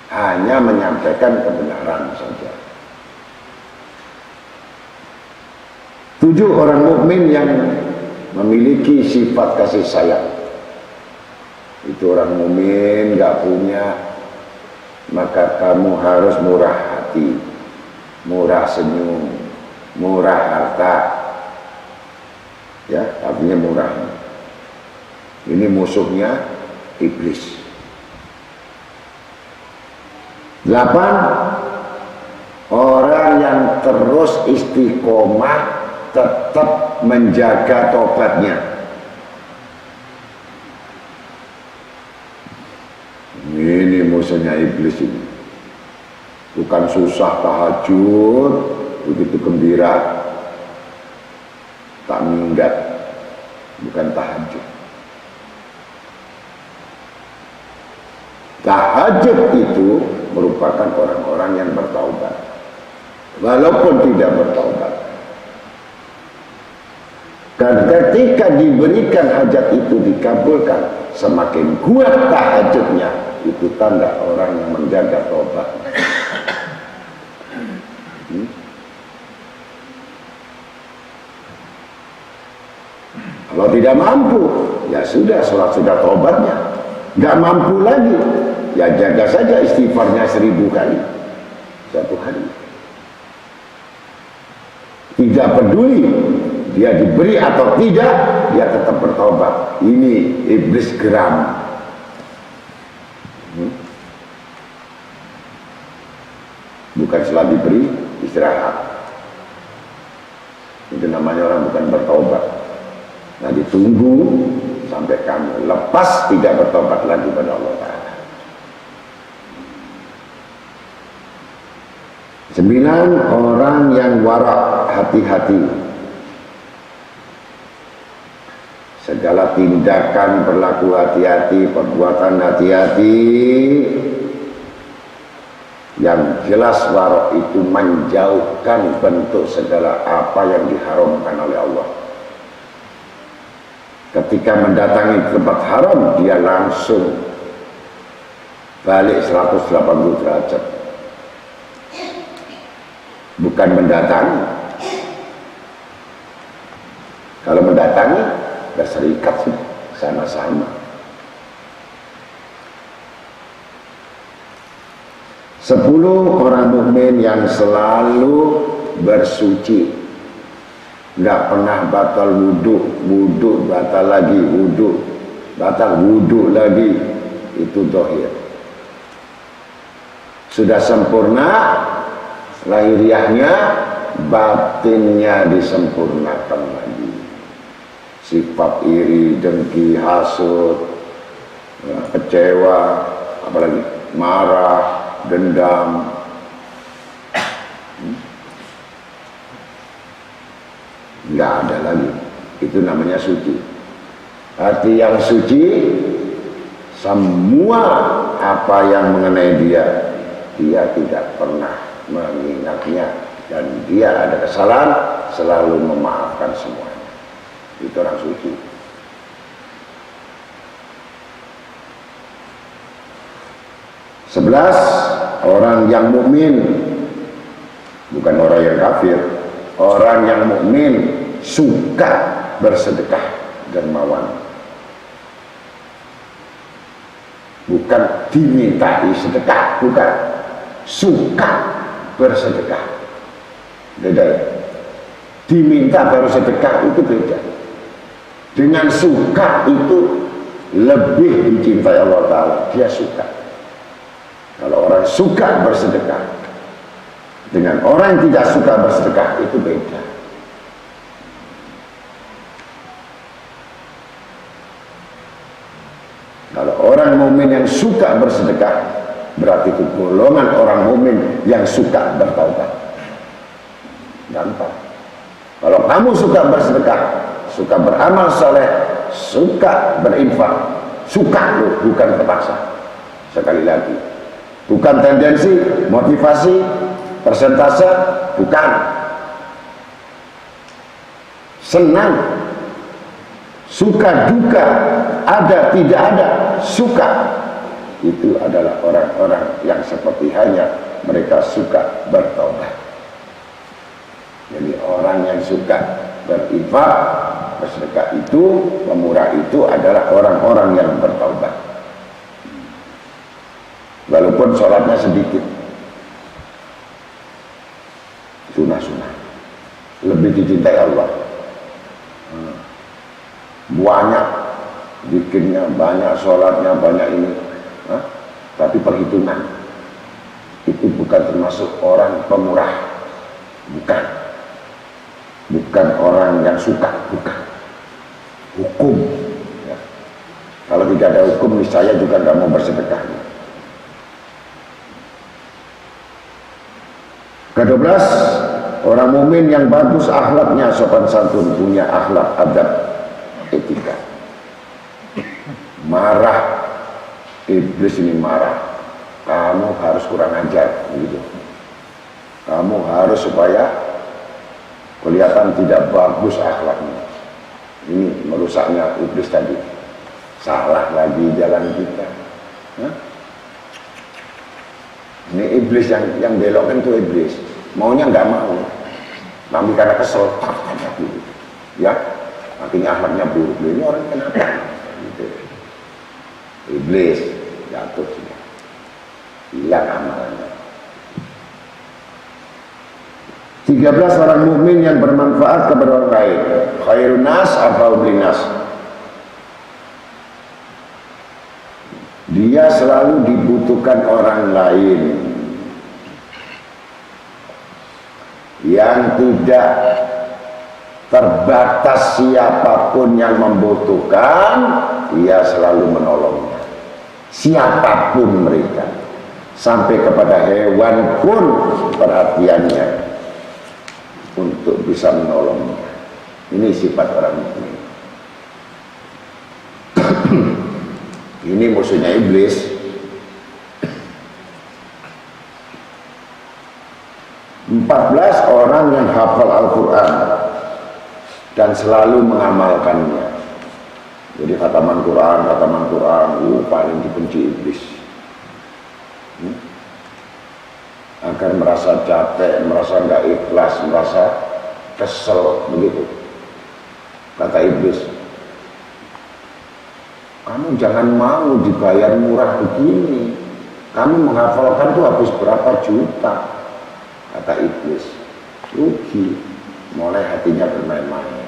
hanya menyampaikan kebenaran saja. 7 orang mukmin yang memiliki sifat kasih sayang. Itu orang mukmin gak punya, maka kamu harus murah hati, murah senyum, murah harta. Ya, artinya murah. Ini musuhnya iblis. 8. Orang yang terus istiqomah tetap menjaga tobatnya. Ini musuhnya iblis ini. Bukan susah tahajud, begitu gembira, tak minggat. Bukan tahajud. Tahajud itu merupakan orang-orang yang bertaubat, walaupun tidak bertaubat. Dan ketika diberikan hajat itu dikabulkan, semakin kuat tahajudnya, itu tanda orang yang menjaga taubat. Kalau tidak mampu, ya sudah, sholat sudah taubatnya. Nggak mampu lagi, ya jaga saja istighfarnya 1000 kali satu hari. Tidak peduli dia diberi atau tidak, dia tetap bertobat. Ini iblis geram. Bukan setelah diberi istirahat. Itu namanya orang bukan bertobat. Nah, ditunggu sampai kamu lepas tidak bertobat lagi pada Allah Ta'ala. 9. Orang yang warak, hati-hati. Segala tindakan berlaku hati-hati, perbuatan hati-hati. Yang jelas warak itu menjauhkan bentuk segala apa yang diharamkan oleh Allah. Ketika mendatangi tempat haram, dia langsung balik 180 derajat. Bukan mendatangi. Kalau mendatangi, berserikat sama-sama. 10. Orang mukmin yang selalu bersuci, nggak pernah batal wudhu, wudhu batal lagi, wudhu batal, wudhu lagi, itu dohir. Sudah sempurna lahiriahnya, batinnya disempurnakan lagi. Sifat iri, dengki, hasud, kecewa, apalagi marah, dendam, nggak ada lagi. Itu namanya suci. Arti yang suci, semua apa yang mengenai dia, dia tidak pernah mengingatnya, dan dia ada kesalahan selalu memaafkan semuanya. Itu orang suci. 11. Orang yang mukmin, bukan orang yang kafir. Orang yang mukmin suka bersedekah dermawan. Bukan dimintai sedekah, bukan. Suka bersedekah. Beda ya? Diminta baru sedekah itu beda. Dengan suka itu lebih dicintai Allah Ta'ala. Dia suka. Kalau orang suka bersedekah dengan orang yang tidak suka bersedekah, itu beda. Kalau orang mukmin yang suka bersedekah, berarti itu golongan orang mukmin yang suka bertaubat. Gampang. Kalau kamu suka bersedekah, suka beramal saleh, suka berinfak, suka loh, bukan terpaksa. Sekali lagi, bukan tendensi, motivasi, persentase, bukan. Senang, suka duka, ada tidak ada, suka. Itu adalah orang-orang yang seperti hanya mereka suka bertobat. Jadi orang yang suka berinfak, bersedekah itu, pemurah itu adalah orang-orang yang bertaubat. Walaupun sholatnya sedikit, sunah-sunah, lebih dicintai Allah. Banyak zikirnya, banyak sholatnya, banyak ini, tapi perhitungan. bukan termasuk orang pemurah, bukan. Bukan orang yang suka, bukan. Hukum. Ya. Kalau tidak ada hukum, saya juga nggak mau bersedekah. Ke-12, orang mukmin yang bagus akhlaknya, sopan santun, punya akhlak, adab, etika. Marah, iblis ini marah. Kamu harus kurang ajar, gitu. Kamu harus supaya kelihatan tidak bagus akhlaknya. Ini merusaknya iblis tadi. Salah lagi jalan kita. Hah? Ini iblis yang belokkan itu iblis. Maunya nggak mau. Tapi karena kesel, ya, akhirnya akhlaknya buruk. Ini orang kenapa? Gitu. Iblis jatuh sudah. Hilang amalannya. 13 orang mukmin yang bermanfaat kepada orang lain. Khairun nas atau blinas. Dia selalu dibutuhkan orang lain. Yang tidak terbatas siapapun yang membutuhkan, dia selalu menolongnya. Siapapun mereka. Sampai kepada hewan pun perhatiannya untuk bisa menolongnya. Ini sifat orang mukmin. Ini musuhnya iblis. 14 orang yang hafal Al-Quran dan selalu mengamalkannya. Jadi khataman Quran, paling dibenci iblis. Agar merasa capek, merasa nggak ikhlas, merasa kesel, begitu. Kata iblis, kamu jangan mau dibayar murah begini. Kamu menghafalkan tuh habis berapa juta? Kata iblis, rugi. Mulai hatinya bermain-main,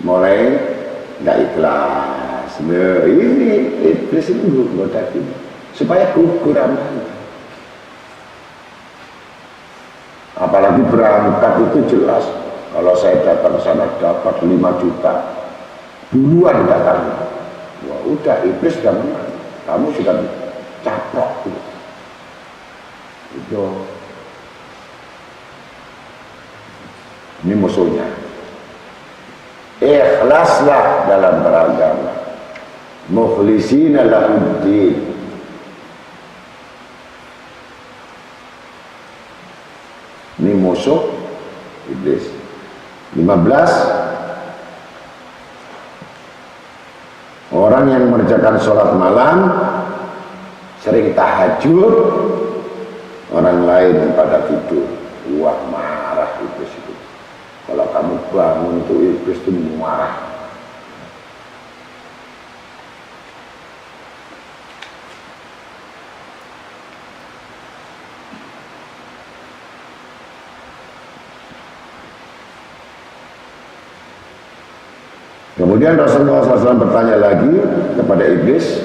mulai nggak ikhlas. Nah, ini iblis ini goda kita supaya gugur amalnya. Apalagi berangkat itu jelas. Kalau saya datang ke sana dapat 5 juta, duluan datang. Wah, udah iblis sudah menang. Kamu sudah caplok gitu. Itu. Ini musuhnya. Ikhlaslah dalam beragama. Mukhlisina lahuddin. Ini musuh iblis. 15 orang yang mengerjakan sholat malam, sering tahajud, orang lain pada tidur. Wah, marah iblis itu. Kalau kamu bangun tuh iblis itu marah. Kemudian Rasulullah SAW bertanya lagi kepada iblis,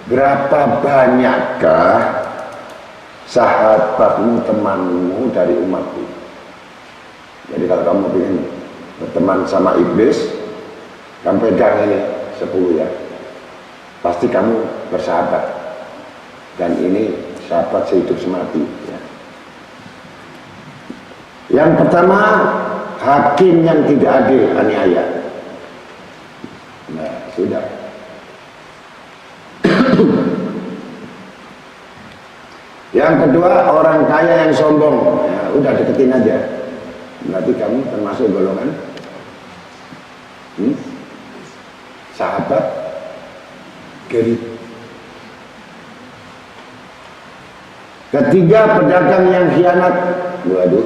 berapa banyakkah sahabatmu, temanmu dari umatku? Jadi kalau kamu ingin berteman sama iblis, kamu pegang ini 10 ya. Pasti kamu bersahabat. Dan ini sahabat sehidup semati ya. Yang pertama, hakim yang tidak adil, aniaya. Nah, sudah. Yang kedua, orang kaya yang sombong. Ya, udah deketin aja. Berarti kamu termasuk golongan sahabat gerib. Ketiga, pedagang yang khianat. Waduh.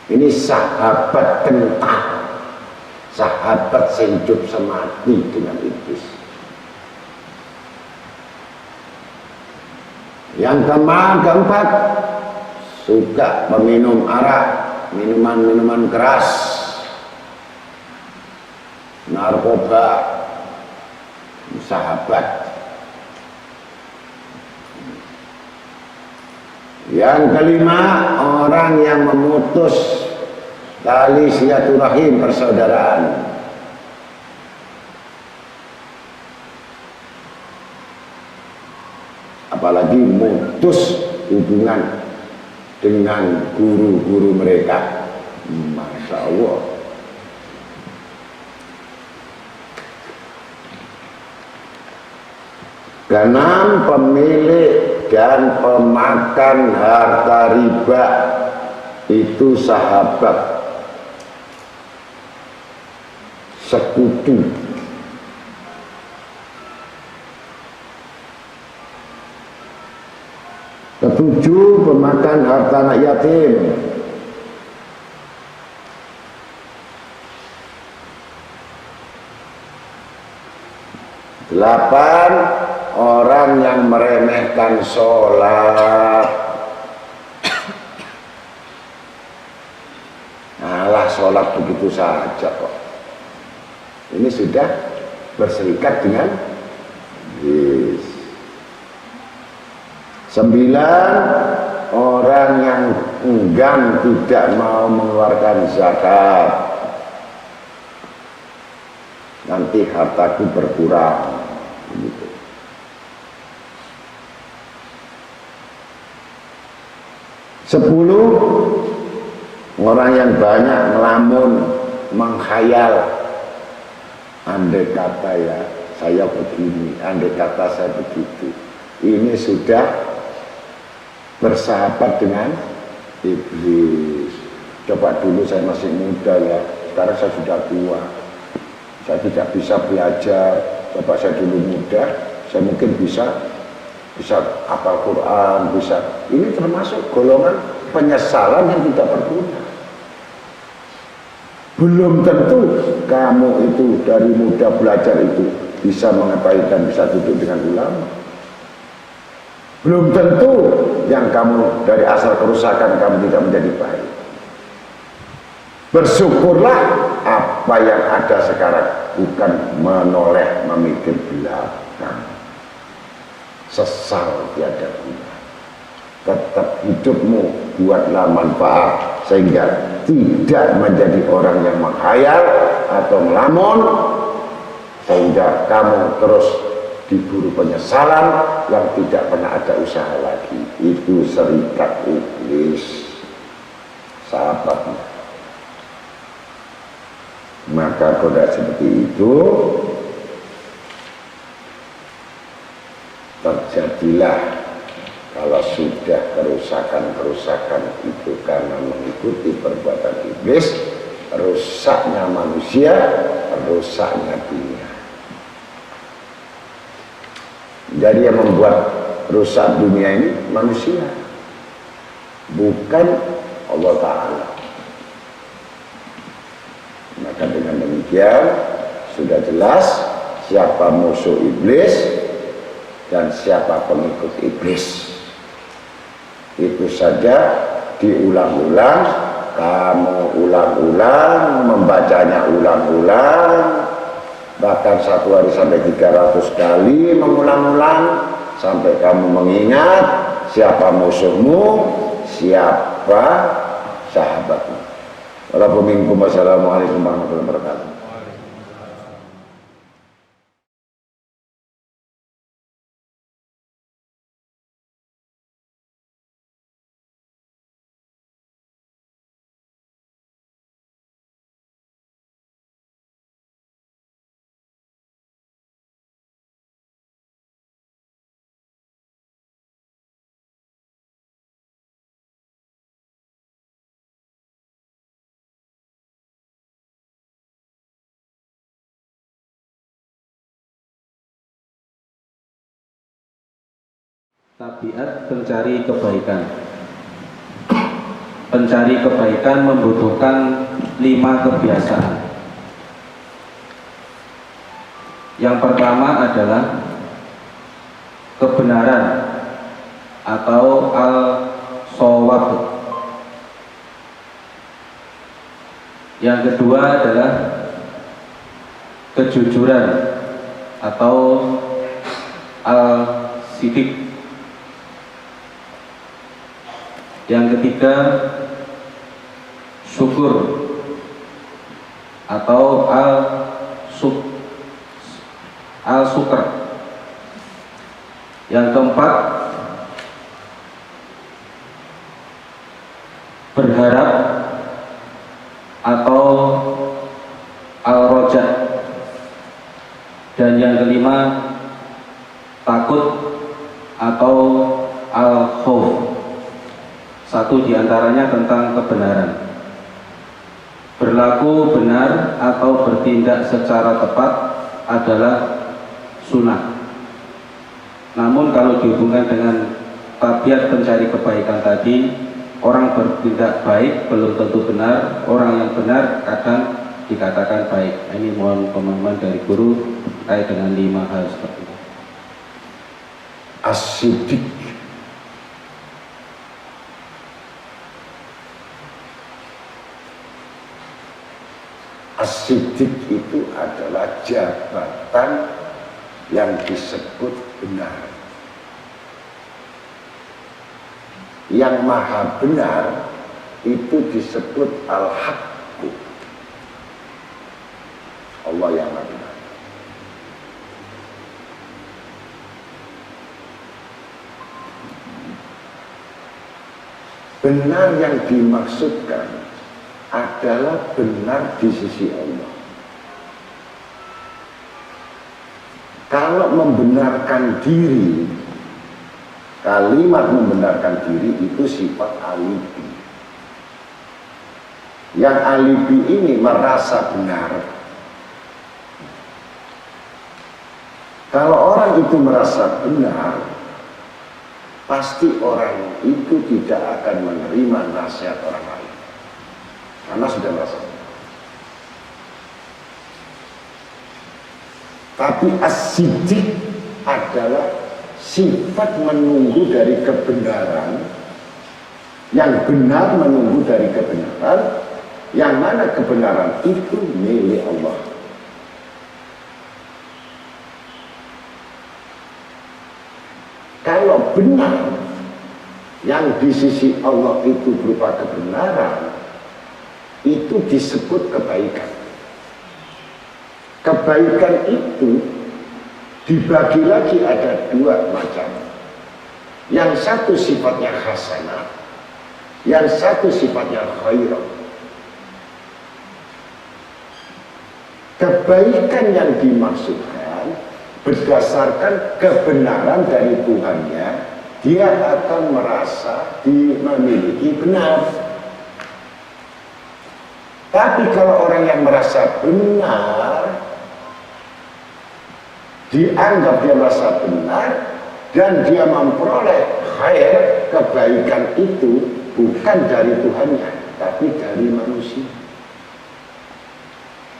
Ini sahabat kental, sahabat sehidup semati dengan iblis. Yang keempat, suka meminum arak, minuman-minuman keras, narkoba, sahabat Yang kelima, orang yang memutus tali silaturahim persaudaraan. Apalagi mutus hubungan dengan guru-guru mereka. Masya Allah. Keenam, pemilik dan pemakan harta riba itu sahabat, sekutu. Ketujuh, pemakan harta anak yatim. Delapan, orang yang meremehkan sholat. Alah, sholat begitu saja kok. Ini sudah berserikat dengan yes. 9, orang yang enggan tidak mau mengeluarkan zakat. Nanti hartaku berkurang. Begitu. 10, orang yang banyak melamun, menghayal. Andai kata ya, saya begini, andai kata saya begitu. Ini sudah bersahabat dengan iblis. Coba dulu saya masih muda ya, sekarang saya sudah tua. Saya tidak bisa belajar. Coba saya dulu muda, saya mungkin bisa hafal Quran, bisa. Ini termasuk golongan penyesalan yang tidak berguna. Belum tentu kamu itu dari muda belajar itu bisa mengetahui dan bisa duduk dengan ulama. Belum tentu yang kamu dari asal kerusakan kamu tidak menjadi baik. Bersyukurlah apa yang ada sekarang, bukan menoleh memikir belakang. Sesal tiada guna. Tetap hidupmu buatlah manfaat sehingga tidak menjadi orang yang menghayal atau melamun, sehingga kamu terus diburu penyesalan yang tidak pernah ada usaha lagi. Itu serikat iblis, sahabatnya. Maka goda seperti itu terjadilah. Kalau sudah kerusakan-kerusakan itu karena mengikuti perbuatan iblis, rusaknya manusia, rusaknya dunia. Jadi yang membuat rusak dunia ini manusia, bukan Allah Ta'ala. Maka dengan demikian sudah jelas siapa musuh iblis dan siapa pengikut iblis. Itu saja diulang-ulang, kamu ulang-ulang, membacanya ulang-ulang, bahkan 1 hari sampai 300 kali mengulang-ulang, sampai kamu mengingat siapa musuhmu, siapa sahabatmu. Wassalamualaikum warahmatullahi wabarakatuh. Tabiat pencari kebaikan. Pencari kebaikan membutuhkan 5 kebiasaan. Yang pertama adalah kebenaran atau al-shawab. Yang kedua adalah kejujuran atau al-sidik. Yang ketiga, syukur atau al-syukr. Yang keempat, berharap atau al-roja. Dan yang kelima, takut atau al-khauf. Satu diantaranya tentang kebenaran. Berlaku benar atau bertindak secara tepat adalah sunnah. Namun kalau dihubungkan dengan tabiat pencari kebaikan tadi, orang bertindak baik belum tentu benar, orang yang benar kadang dikatakan baik. Ini mohon pemahaman dari guru terkait dengan 5 hal seperti itu. As-siddiq. As-siddiq itu adalah jabatan yang disebut benar. Yang maha benar itu disebut al-haqqu. Allah yang maha benar. Benar yang dimaksudkan adalah benar di sisi Allah. Kalau membenarkan diri, kalimat membenarkan diri itu sifat alibi. Yang alibi ini merasa benar. Kalau orang itu merasa benar, pasti orang itu tidak akan menerima nasihat orang lain. Karena sudah merasa benar. Tapi as-siddiq adalah sifat menunggu dari kebenaran, yang benar menunggu dari kebenaran, yang mana kebenaran itu milik Allah. Kalau benar yang di sisi Allah itu berupa kebenaran, itu disebut kebaikan. Kebaikan itu dibagi lagi ada 2 macam. Yang satu sifatnya hasanah, yang satu sifatnya khairah. Kebaikan yang dimaksudkan berdasarkan kebenaran dari Tuhannya, dia akan merasa memiliki benar. Tapi kalau orang yang merasa benar, dianggap dia merasa benar, dan dia memperoleh khair, kebaikan itu bukan dari Tuhannya, tapi dari manusia.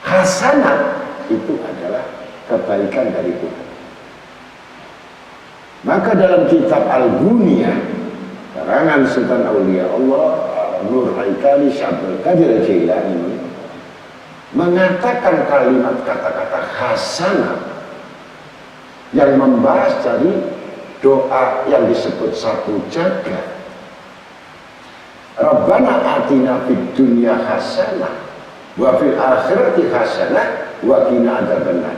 Hasanat itu adalah kebaikan dari Tuhan. Maka dalam kitab Al-Guniyah, karangan Sultan Aulia Allah Nur Haikali Syabdul Qadir Jailani, mengatakan kalimat kata-kata hasanat yang membahas dari doa yang disebut satu jagat. Rabbana atina fid dunya hasanah wa fil akhirati hasanah wa qina adzabannar.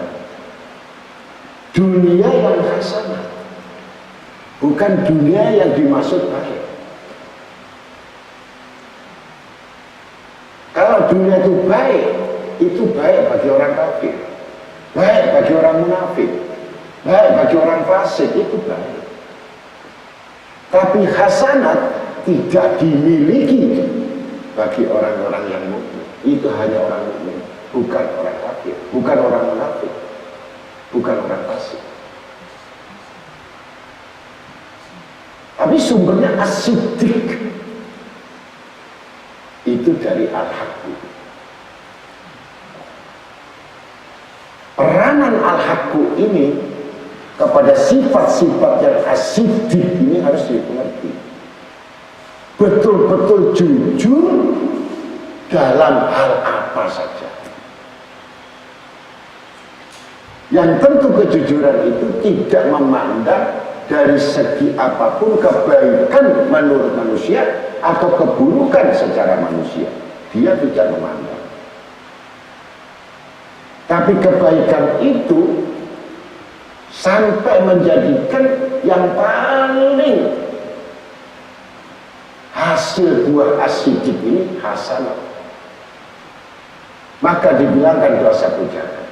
Dunia yang hasanah, bukan dunia yang dimaksud baik. Kalau dunia itu baik bagi orang kafir, baik bagi orang munafik, baik bagi orang fasik, itu baik. Tapi hasanat tidak dimiliki bagi orang-orang yang mukmin. Itu hanya orang mukmin, bukan orang kafir, bukan orang munafik, bukan orang fasik. Tapi sumbernya as-siddiq itu dari al-haqqu. Peranan al-haqqu ini kepada sifat-sifat yang as-siddiq ini harus dimengerti. Betul-betul jujur dalam hal apa saja. Yang tentu kejujuran itu tidak memandang dari segi apapun kebaikan menurut manusia atau keburukan secara manusia, dia tidak memandang. Tapi kebaikan itu sampai menjadikan yang paling hasil buah as-siddiq ini hasanah, maka dibilangkan dosa pujaan.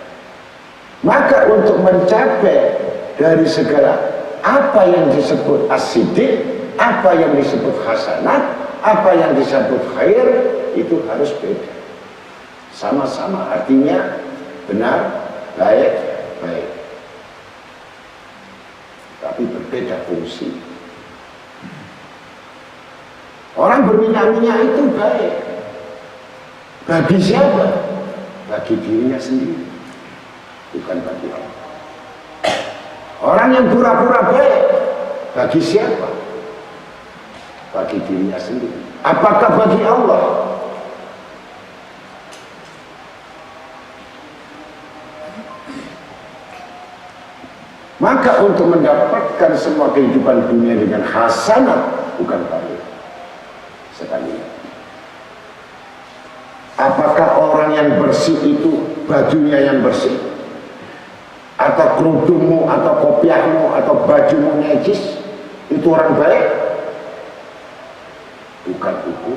Maka untuk mencapai dari segala apa yang disebut as-siddiq, apa yang disebut hasanat, apa yang disebut khair, itu harus beda. Sama-sama artinya benar, baik, baik. Tapi berbeda fungsi. Orang berminyak-minyak itu baik. Bagi siapa? Bagi dirinya sendiri, bukan bagi Allah. Orang yang pura-pura baik, bagi siapa? Bagi dirinya sendiri. Apakah bagi Allah? Maka untuk mendapatkan semua kehidupan dunia dengan hasanat, bukan baik. Sekali. Apakah orang yang bersih itu bajunya yang bersih? Atau kerudungmu, atau kopiahmu, atau bajumu najis? Itu orang baik? Bukan itu.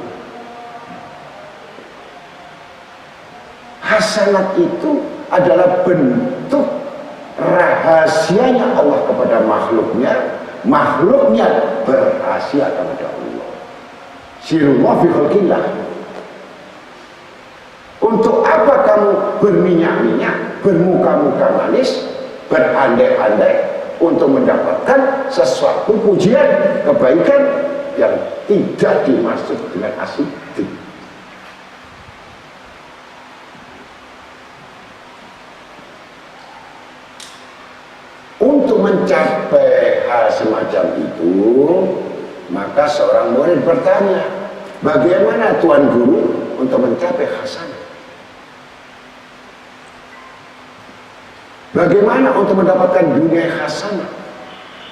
Hasanat itu adalah bentuk rahasianya Allah kepada makhluknya, makhluknya berhasil kepada Allah. Sirullah fi khalqillah. Untuk apa kamu berminyak-minyak, bermuka-muka manis, berandai-andai untuk mendapatkan sesuatu pujian, kebaikan yang tidak dimaksud dengan as-siddiq? Untuk mencapai hal semacam itu, maka seorang murid bertanya, bagaimana Tuan Guru untuk mencapai hasanah? Bagaimana untuk mendapatkan dunia hasanah?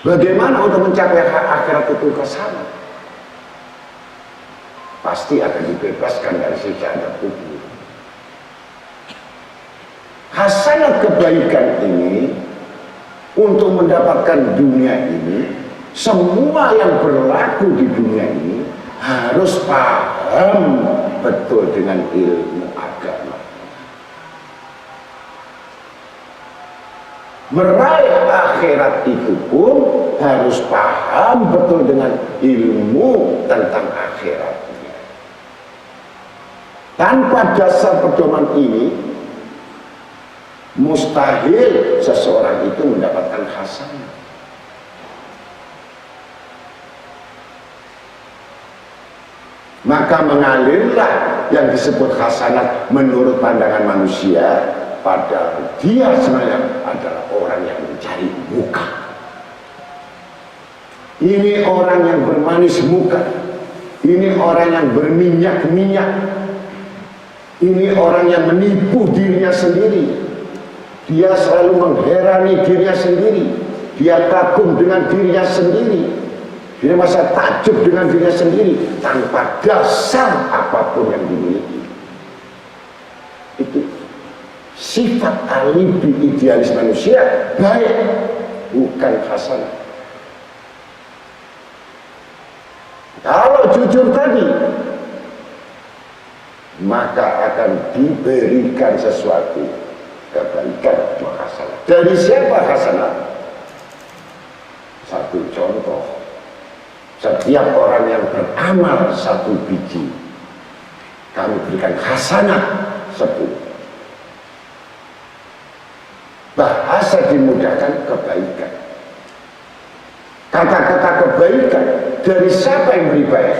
Bagaimana untuk mencapai akhirat itu hasanah? Pasti akan dibebaskan dari siksa azab kubur. Hasanah kebaikan ini, untuk mendapatkan dunia ini, semua yang berlaku di dunia ini harus paham betul dengan ilmu agama. Meraih akhirat itu pun harus paham betul dengan ilmu tentang akhiratnya. Tanpa dasar pedoman ini, mustahil seseorang itu mendapatkan hasanah. Maka mengalirlah yang disebut hasanat menurut pandangan manusia, padahal dia sebenarnya adalah orang yang mencari muka. Ini orang yang bermanis muka, ini orang yang berminyak-minyak, ini orang yang menipu dirinya sendiri. Dia selalu mengherani dirinya sendiri, dia kagum dengan dirinya sendiri, dia merasa takjub dengan dirinya sendiri tanpa dasar apapun yang dimiliki. Itu sifat alibi idealis manusia, baik, bukan hasanah. Kalau jujur tadi, maka akan diberikan sesuatu kebaikan, hasanah. Dari siapa hasanah? Satu contoh, setiap orang yang beramal satu biji, kami berikan hasanah 10. Bahasa dimudahkan kebaikan. Kata-kata kebaikan dari siapa yang beri baik?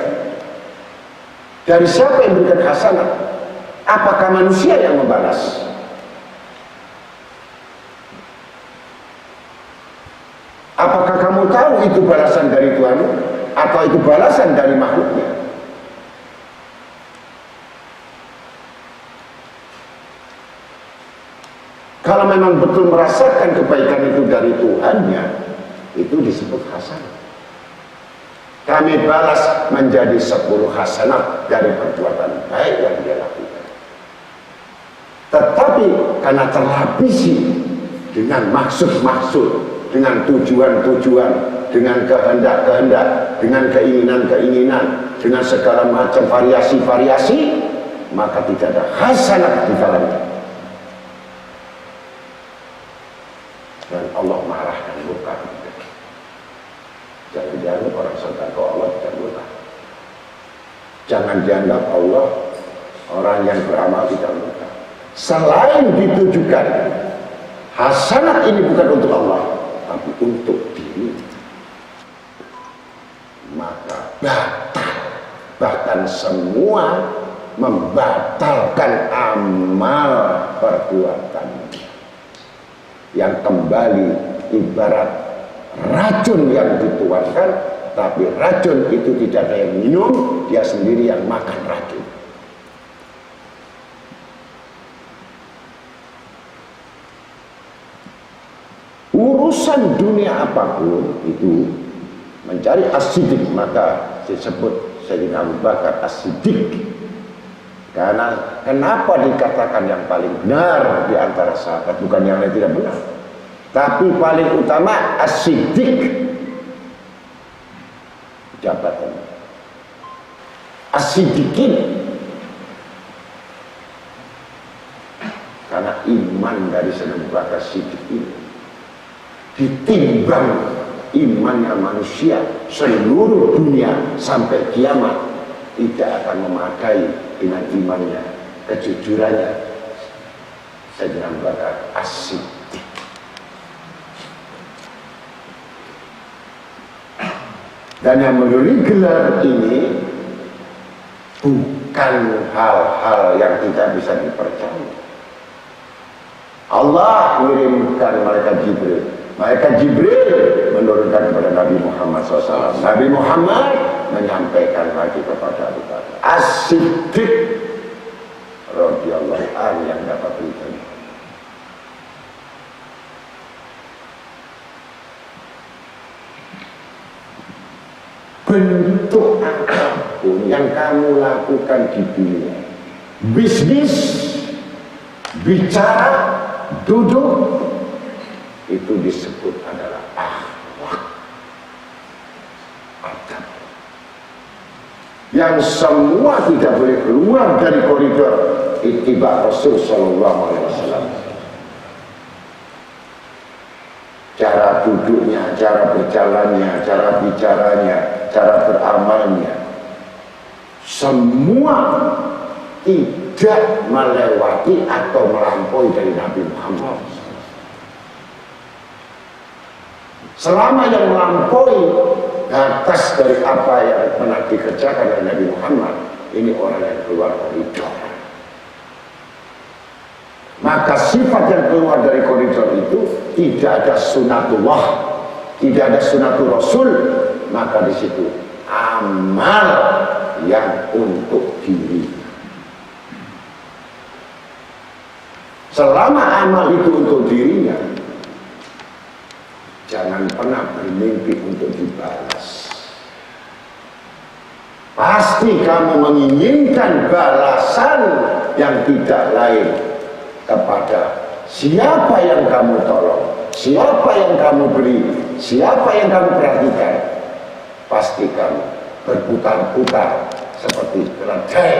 Dari siapa yang memberikan hasanah? Apakah manusia yang membalas? Apakah kamu tahu itu balasan dari Tuhan atau itu balasan dari makhluknya? Kalau memang betul merasakan kebaikan itu dari Tuhannya, itu disebut hasanah. Kami balas menjadi 10 hasanat dari perbuatan baik yang dia lakukan. Tetapi karena terlapisi dengan maksud-maksud, dengan tujuan-tujuan, dengan kehendak-kehendak, dengan keinginan-keinginan, dengan segala macam variasi-variasi, maka tidak ada hasanat di dalamnya. Dan Allah marah dan murka. Jangan dianggap orang sedekah Allah tidak murka. Jangan dianggap Allah orang yang beramal tidak murka. Selain ditujukan, hasanat ini bukan untuk Allah, tapi untuk diri, maka batal. Bahkan semua membatalkan amal perbuatan yang kembali ibarat racun yang dituangkan, tapi racun itu tidak ada yang minum, dia sendiri yang makan racun. Urusan dunia apapun itu mencari as-siddiq, maka disebut Sayyidina Abu Bakar as-siddiq. Karena kenapa dikatakan yang paling benar di antara sahabat, bukan yang lain tidak benar, tapi paling utama as-siddiq, jabatan as-siddiqin, karena iman dari Sayyidina Abu Bakar as-siddiq ini ditimbang imannya manusia seluruh dunia sampai kiamat tidak akan memadai dengan imannya, kejujurannya Sayyidina Abu Bakar as-siddiq. Dan yang memberi gelar ini bukan hal-hal yang tidak bisa dipercaya. Allah mengirimkan malaikat Jibril. Malaikat Jibril menurunkan kepada Nabi Muhammad SAW. Nabi Muhammad menyampaikan lagi kepada Abu Bakar as-siddiq radhiyallahu anhu yang dapat berita. Bentuk apapun yang kamu lakukan di dunia, bisnis, bicara, duduk, itu disebut adalah akhlak, adab, yang semua tidak boleh keluar dari koridor ittiba Rasul Sallallahu Alaihi Wasallam. Cara duduknya, cara berjalannya, cara bicaranya, cara beramalnya, semua tidak melewati atau melampaui dari Nabi Muhammad. Selama yang melampaui atas dari apa yang pernah dikerjakan oleh Nabi Muhammad, ini orang yang keluar koridor. Maka sifat yang keluar dari koridor itu tidak ada sunatullah, tidak ada sunatul Rasul, maka di situ amal yang untuk diri. Selama amal itu untuk dirinya, jangan pernah bermimpi untuk dibalas. Pasti kamu menginginkan balasan yang tidak lain kepada siapa yang kamu tolong, siapa yang kamu beri, siapa yang kamu perhatikan. Pasti kamu berputar-putar seperti keledai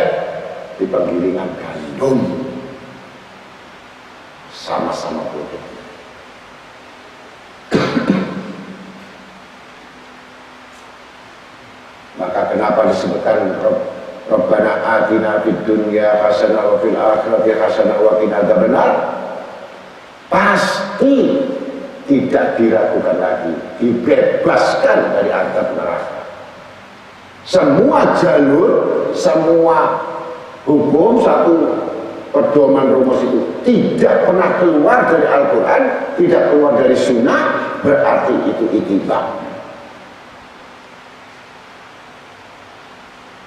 di penggilingan gandum, sama-sama bodoh. Maka kenapa disebutkan Rabbana atina fid dunya hasanah wa fil akhirati hasanah wa qina adzabannar? Pasti tidak diragukan lagi, dibebaskan dari azab neraka. Semua jalur, semua hukum, satu pedoman rumus itu tidak pernah keluar dari Al-Quran, tidak keluar dari Sunnah, berarti itu ittiba.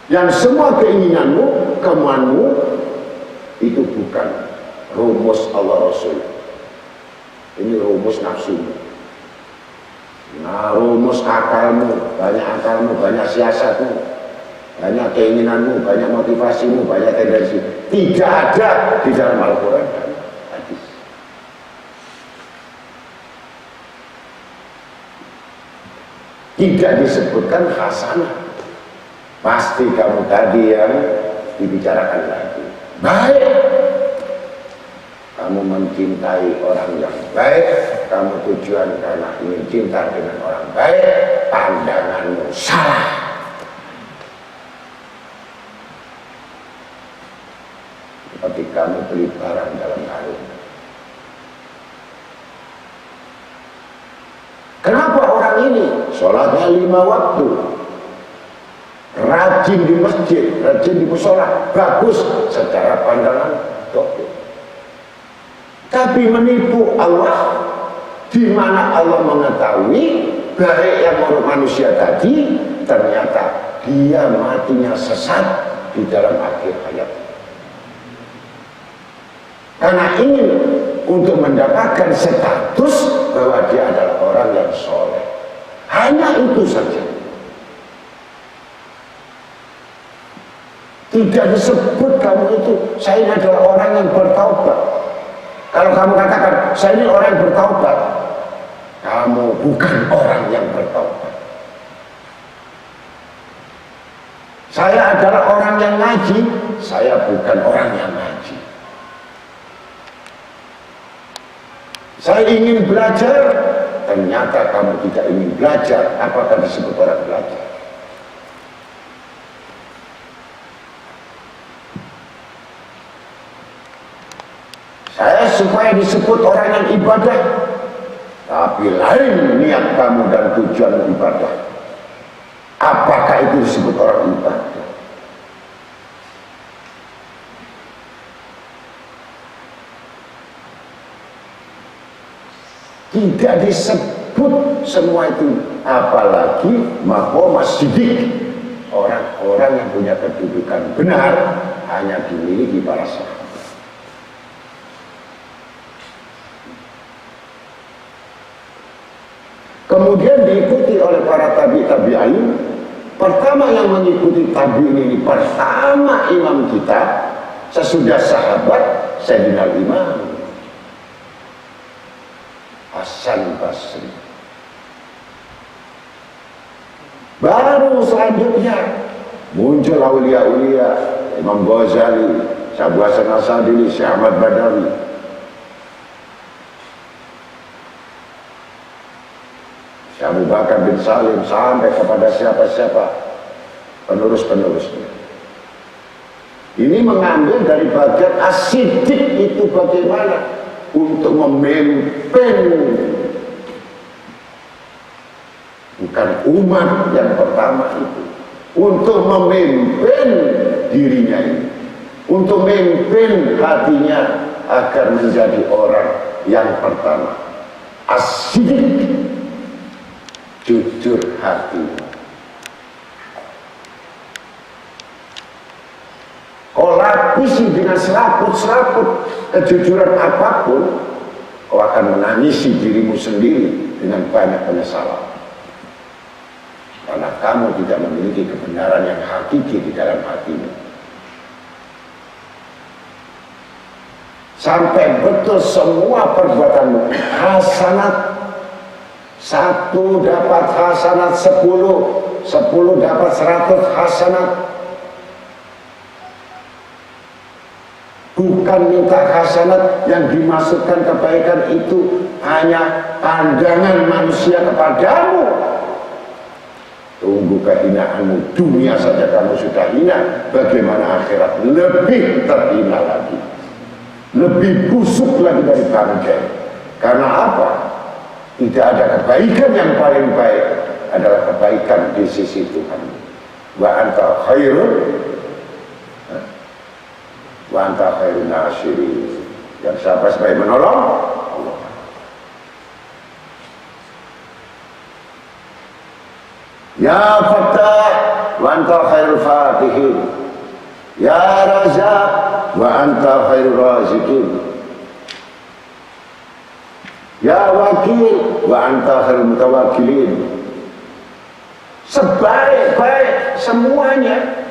Yang semua keinginanmu, kemauanmu itu bukan rumus Allah Rasul. Ini rumus nafsumu. Nah, rumus akalmu, banyak siasatmu, banyak keinginanmu, banyak motivasimu, banyak tendensi. Tidak ada di dalam Al-Quran dan hadis. Tidak disebutkan hasanah. Pasti kamu tadi yang dibicarakan lagi. Baik, kamu mencintai orang yang baik, kamu tujuan karena ingin cinta dengan orang baik, pandanganmu salah. Seperti kamu beli barang dalam karung. Kenapa orang ini sholatnya 5 waktu, rajin di masjid, rajin di musola, bagus secara pandangan dokter, tapi menipu Allah, di mana Allah mengetahui baik yang menurut manusia tadi ternyata dia matinya sesat di dalam akhir hayat. Karena ingin untuk mendapatkan status bahwa dia adalah orang yang soleh, hanya itu saja. Tidak disebut kamu itu, saya ini adalah orang yang bertaubat. Kalau kamu katakan, saya ini orang yang bertaubat, kamu bukan orang yang bertaubat. Saya adalah orang yang ngaji, saya bukan orang yang ngaji. Saya ingin belajar, ternyata kamu tidak ingin belajar, apakah disebut orang belajar? Saya supaya disebut orang yang ibadah, tapi lain niat kamu dan tujuan ibadah. Apakah itu disebut orang ibadah? Tidak disebut semua itu, apalagi maqamah siddiq, orang-orang yang punya kedudukan benar hanya dimiliki para sahabat. Kemudian diikuti oleh para tabi'in. Pertama yang mengikuti tabi'in ini, pertama imam kita sesudah sahabat, Sayyidina Imam Hasan Basri. Baru selanjutnya muncul aulia-aulia, Imam Ghazali, Syekh Abu Hasan Asy'adili, Syekh Ahmad Badawi. Syekh Abu Bakar bin Salim, sampai kepada siapa-siapa penerus-penerusnya. Ini mengambil dari bagian as-siddiq itu bagaimana untuk memimpin, bukan umat yang pertama itu, untuk memimpin dirinya ini, untuk memimpin hatinya agar menjadi orang yang pertama, as-siddiq, jujur hati. Kau lapisi dengan seraput-seraput kejujuran apapun, kau akan menangisi dirimu sendiri dengan banyak penyesalan. Karena kamu tidak memiliki kebenaran yang hakiki di dalam hatimu. Sampai betul semua perbuatanmu hasanat. 1 dapat hasanat 10, 10 dapat 100 hasanat. Bukan minta hasanat, yang dimaksudkan kebaikan itu hanya pandangan manusia kepadamu. Tunggu kehinaanmu, dunia saja kamu sudah hina, bagaimana akhirat lebih terhina lagi, lebih busuk lagi dari bangkai. Karena apa? Tidak ada kebaikan yang paling baik, adalah kebaikan di sisi Tuhan. Wa anta khairun, wa anta khairun nasirin. Yang siapa sebaik menolong? Allah. Ya Fattah, wa anta khairul fatihin. Ya Razak, wa anta khairul razikin. Ya wakil wa anta khairul mutawakkilin. Sebaik-baik semuanya,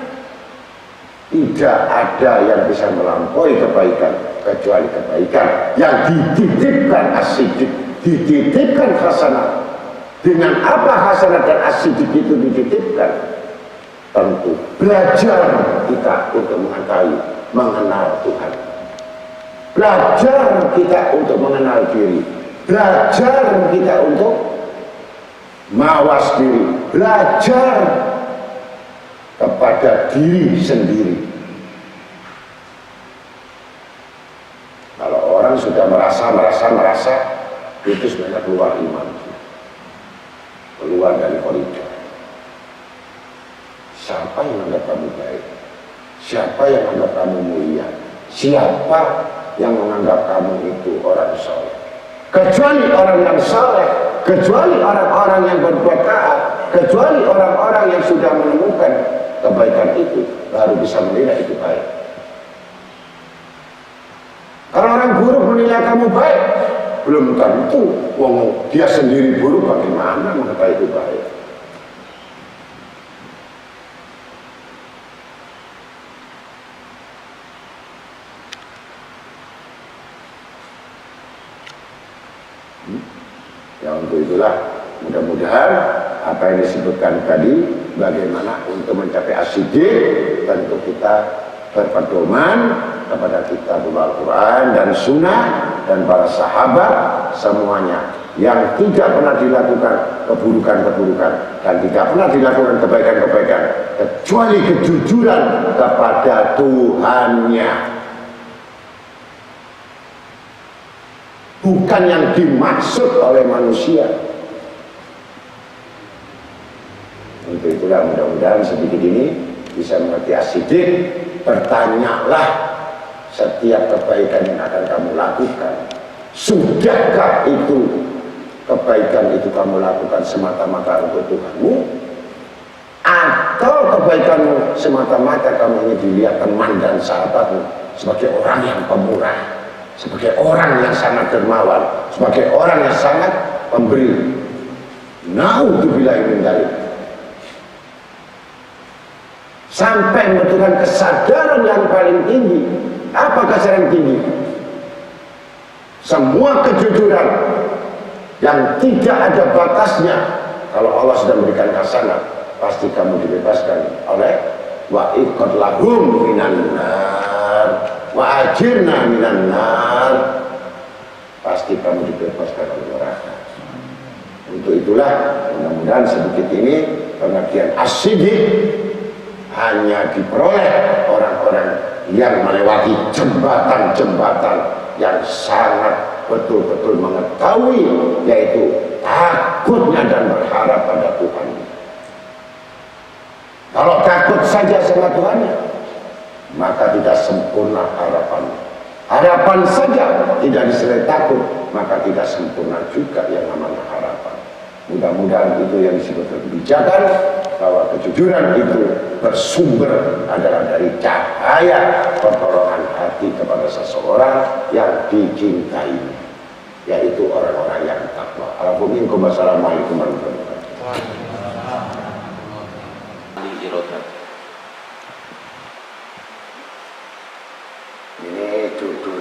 tidak ada yang bisa melampaui kebaikan kecuali kebaikan yang dititipkan as-siddiq, dititipkan hasanah. Dengan apa hasanah dan as-siddiq itu dititipkan? Tentu belajar kita untuk mengetahui, mengenal Tuhan. Belajar kita untuk mengenal diri. Belajar kita untuk mawas diri. Belajar kepada diri sendiri. Kalau orang sudah merasa itu sebenarnya keluar iman, keluar dari koridor. Siapa yang menganggap kamu baik? Siapa yang menganggap kamu mulia? Siapa yang menganggap kamu itu orang soleh? Kecuali orang yang soleh, kecuali orang-orang yang berbuat taat, kecuali orang-orang yang sudah menemukan kebaikan itu, baru bisa menilai itu baik. Kalau orang buruk menilai kamu baik, belum tentu. Dia sendiri buruk, bagaimana mengetahui itu baik? Ya untuk itulah mudah-mudahan apa yang disebutkan tadi, bagaimana untuk mencapai as-siddiq, tentu kita berpedoman kepada kitab Al-Quran dan Sunnah dan para sahabat semuanya, yang tidak pernah dilakukan keburukan-keburukan dan tidak pernah dilakukan kebaikan-kebaikan kecuali kejujuran kepada Tuhannya, bukan yang dimaksud oleh manusia. Untuk itulah mudah-mudahan sedikit ini bisa mengerti as-siddiq. Bertanyalah setiap kebaikan yang akan kamu lakukan, sudahkah itu kebaikan itu kamu lakukan semata-mata untuk Tuhanmu, atau kebaikanmu semata-mata kamu ini dilihat teman dan sahabatmu sebagai orang yang pemurah, sebagai orang yang sangat dermawan, sebagai orang yang sangat pemberi. Naudzubillah min dzalik. Sampai membutuhkan kesadaran yang paling tinggi. Apa kesadaran tinggi? Semua kejujuran yang tidak ada batasnya. Kalau Allah sudah memberikan hasanah, pasti kamu dibebaskan oleh wa iqad lahum minan nar wa ajirna minan nar. Pasti kamu dibebaskan oleh neraka. Untuk itulah mudah-mudahan sedikit ini pengertian as-siddiq hanya diperoleh orang-orang yang melewati jembatan-jembatan yang sangat betul-betul mengetahui, yaitu takutnya dan berharap pada Tuhan. Kalau takut saja sama Tuhannya, maka tidak sempurna harapan. Harapan saja tidak disertai takut, maka tidak sempurna juga yang namanya harapan. Mudah-mudahan itu yang disebut kebijakan, bahwa kejujuran itu bersumber adalah dari cahaya pertolongan hati kepada seseorang yang dicintai, yaitu orang-orang yang takwa. Assalamualaikum warahmatullahi wabarakatuh. Ini judul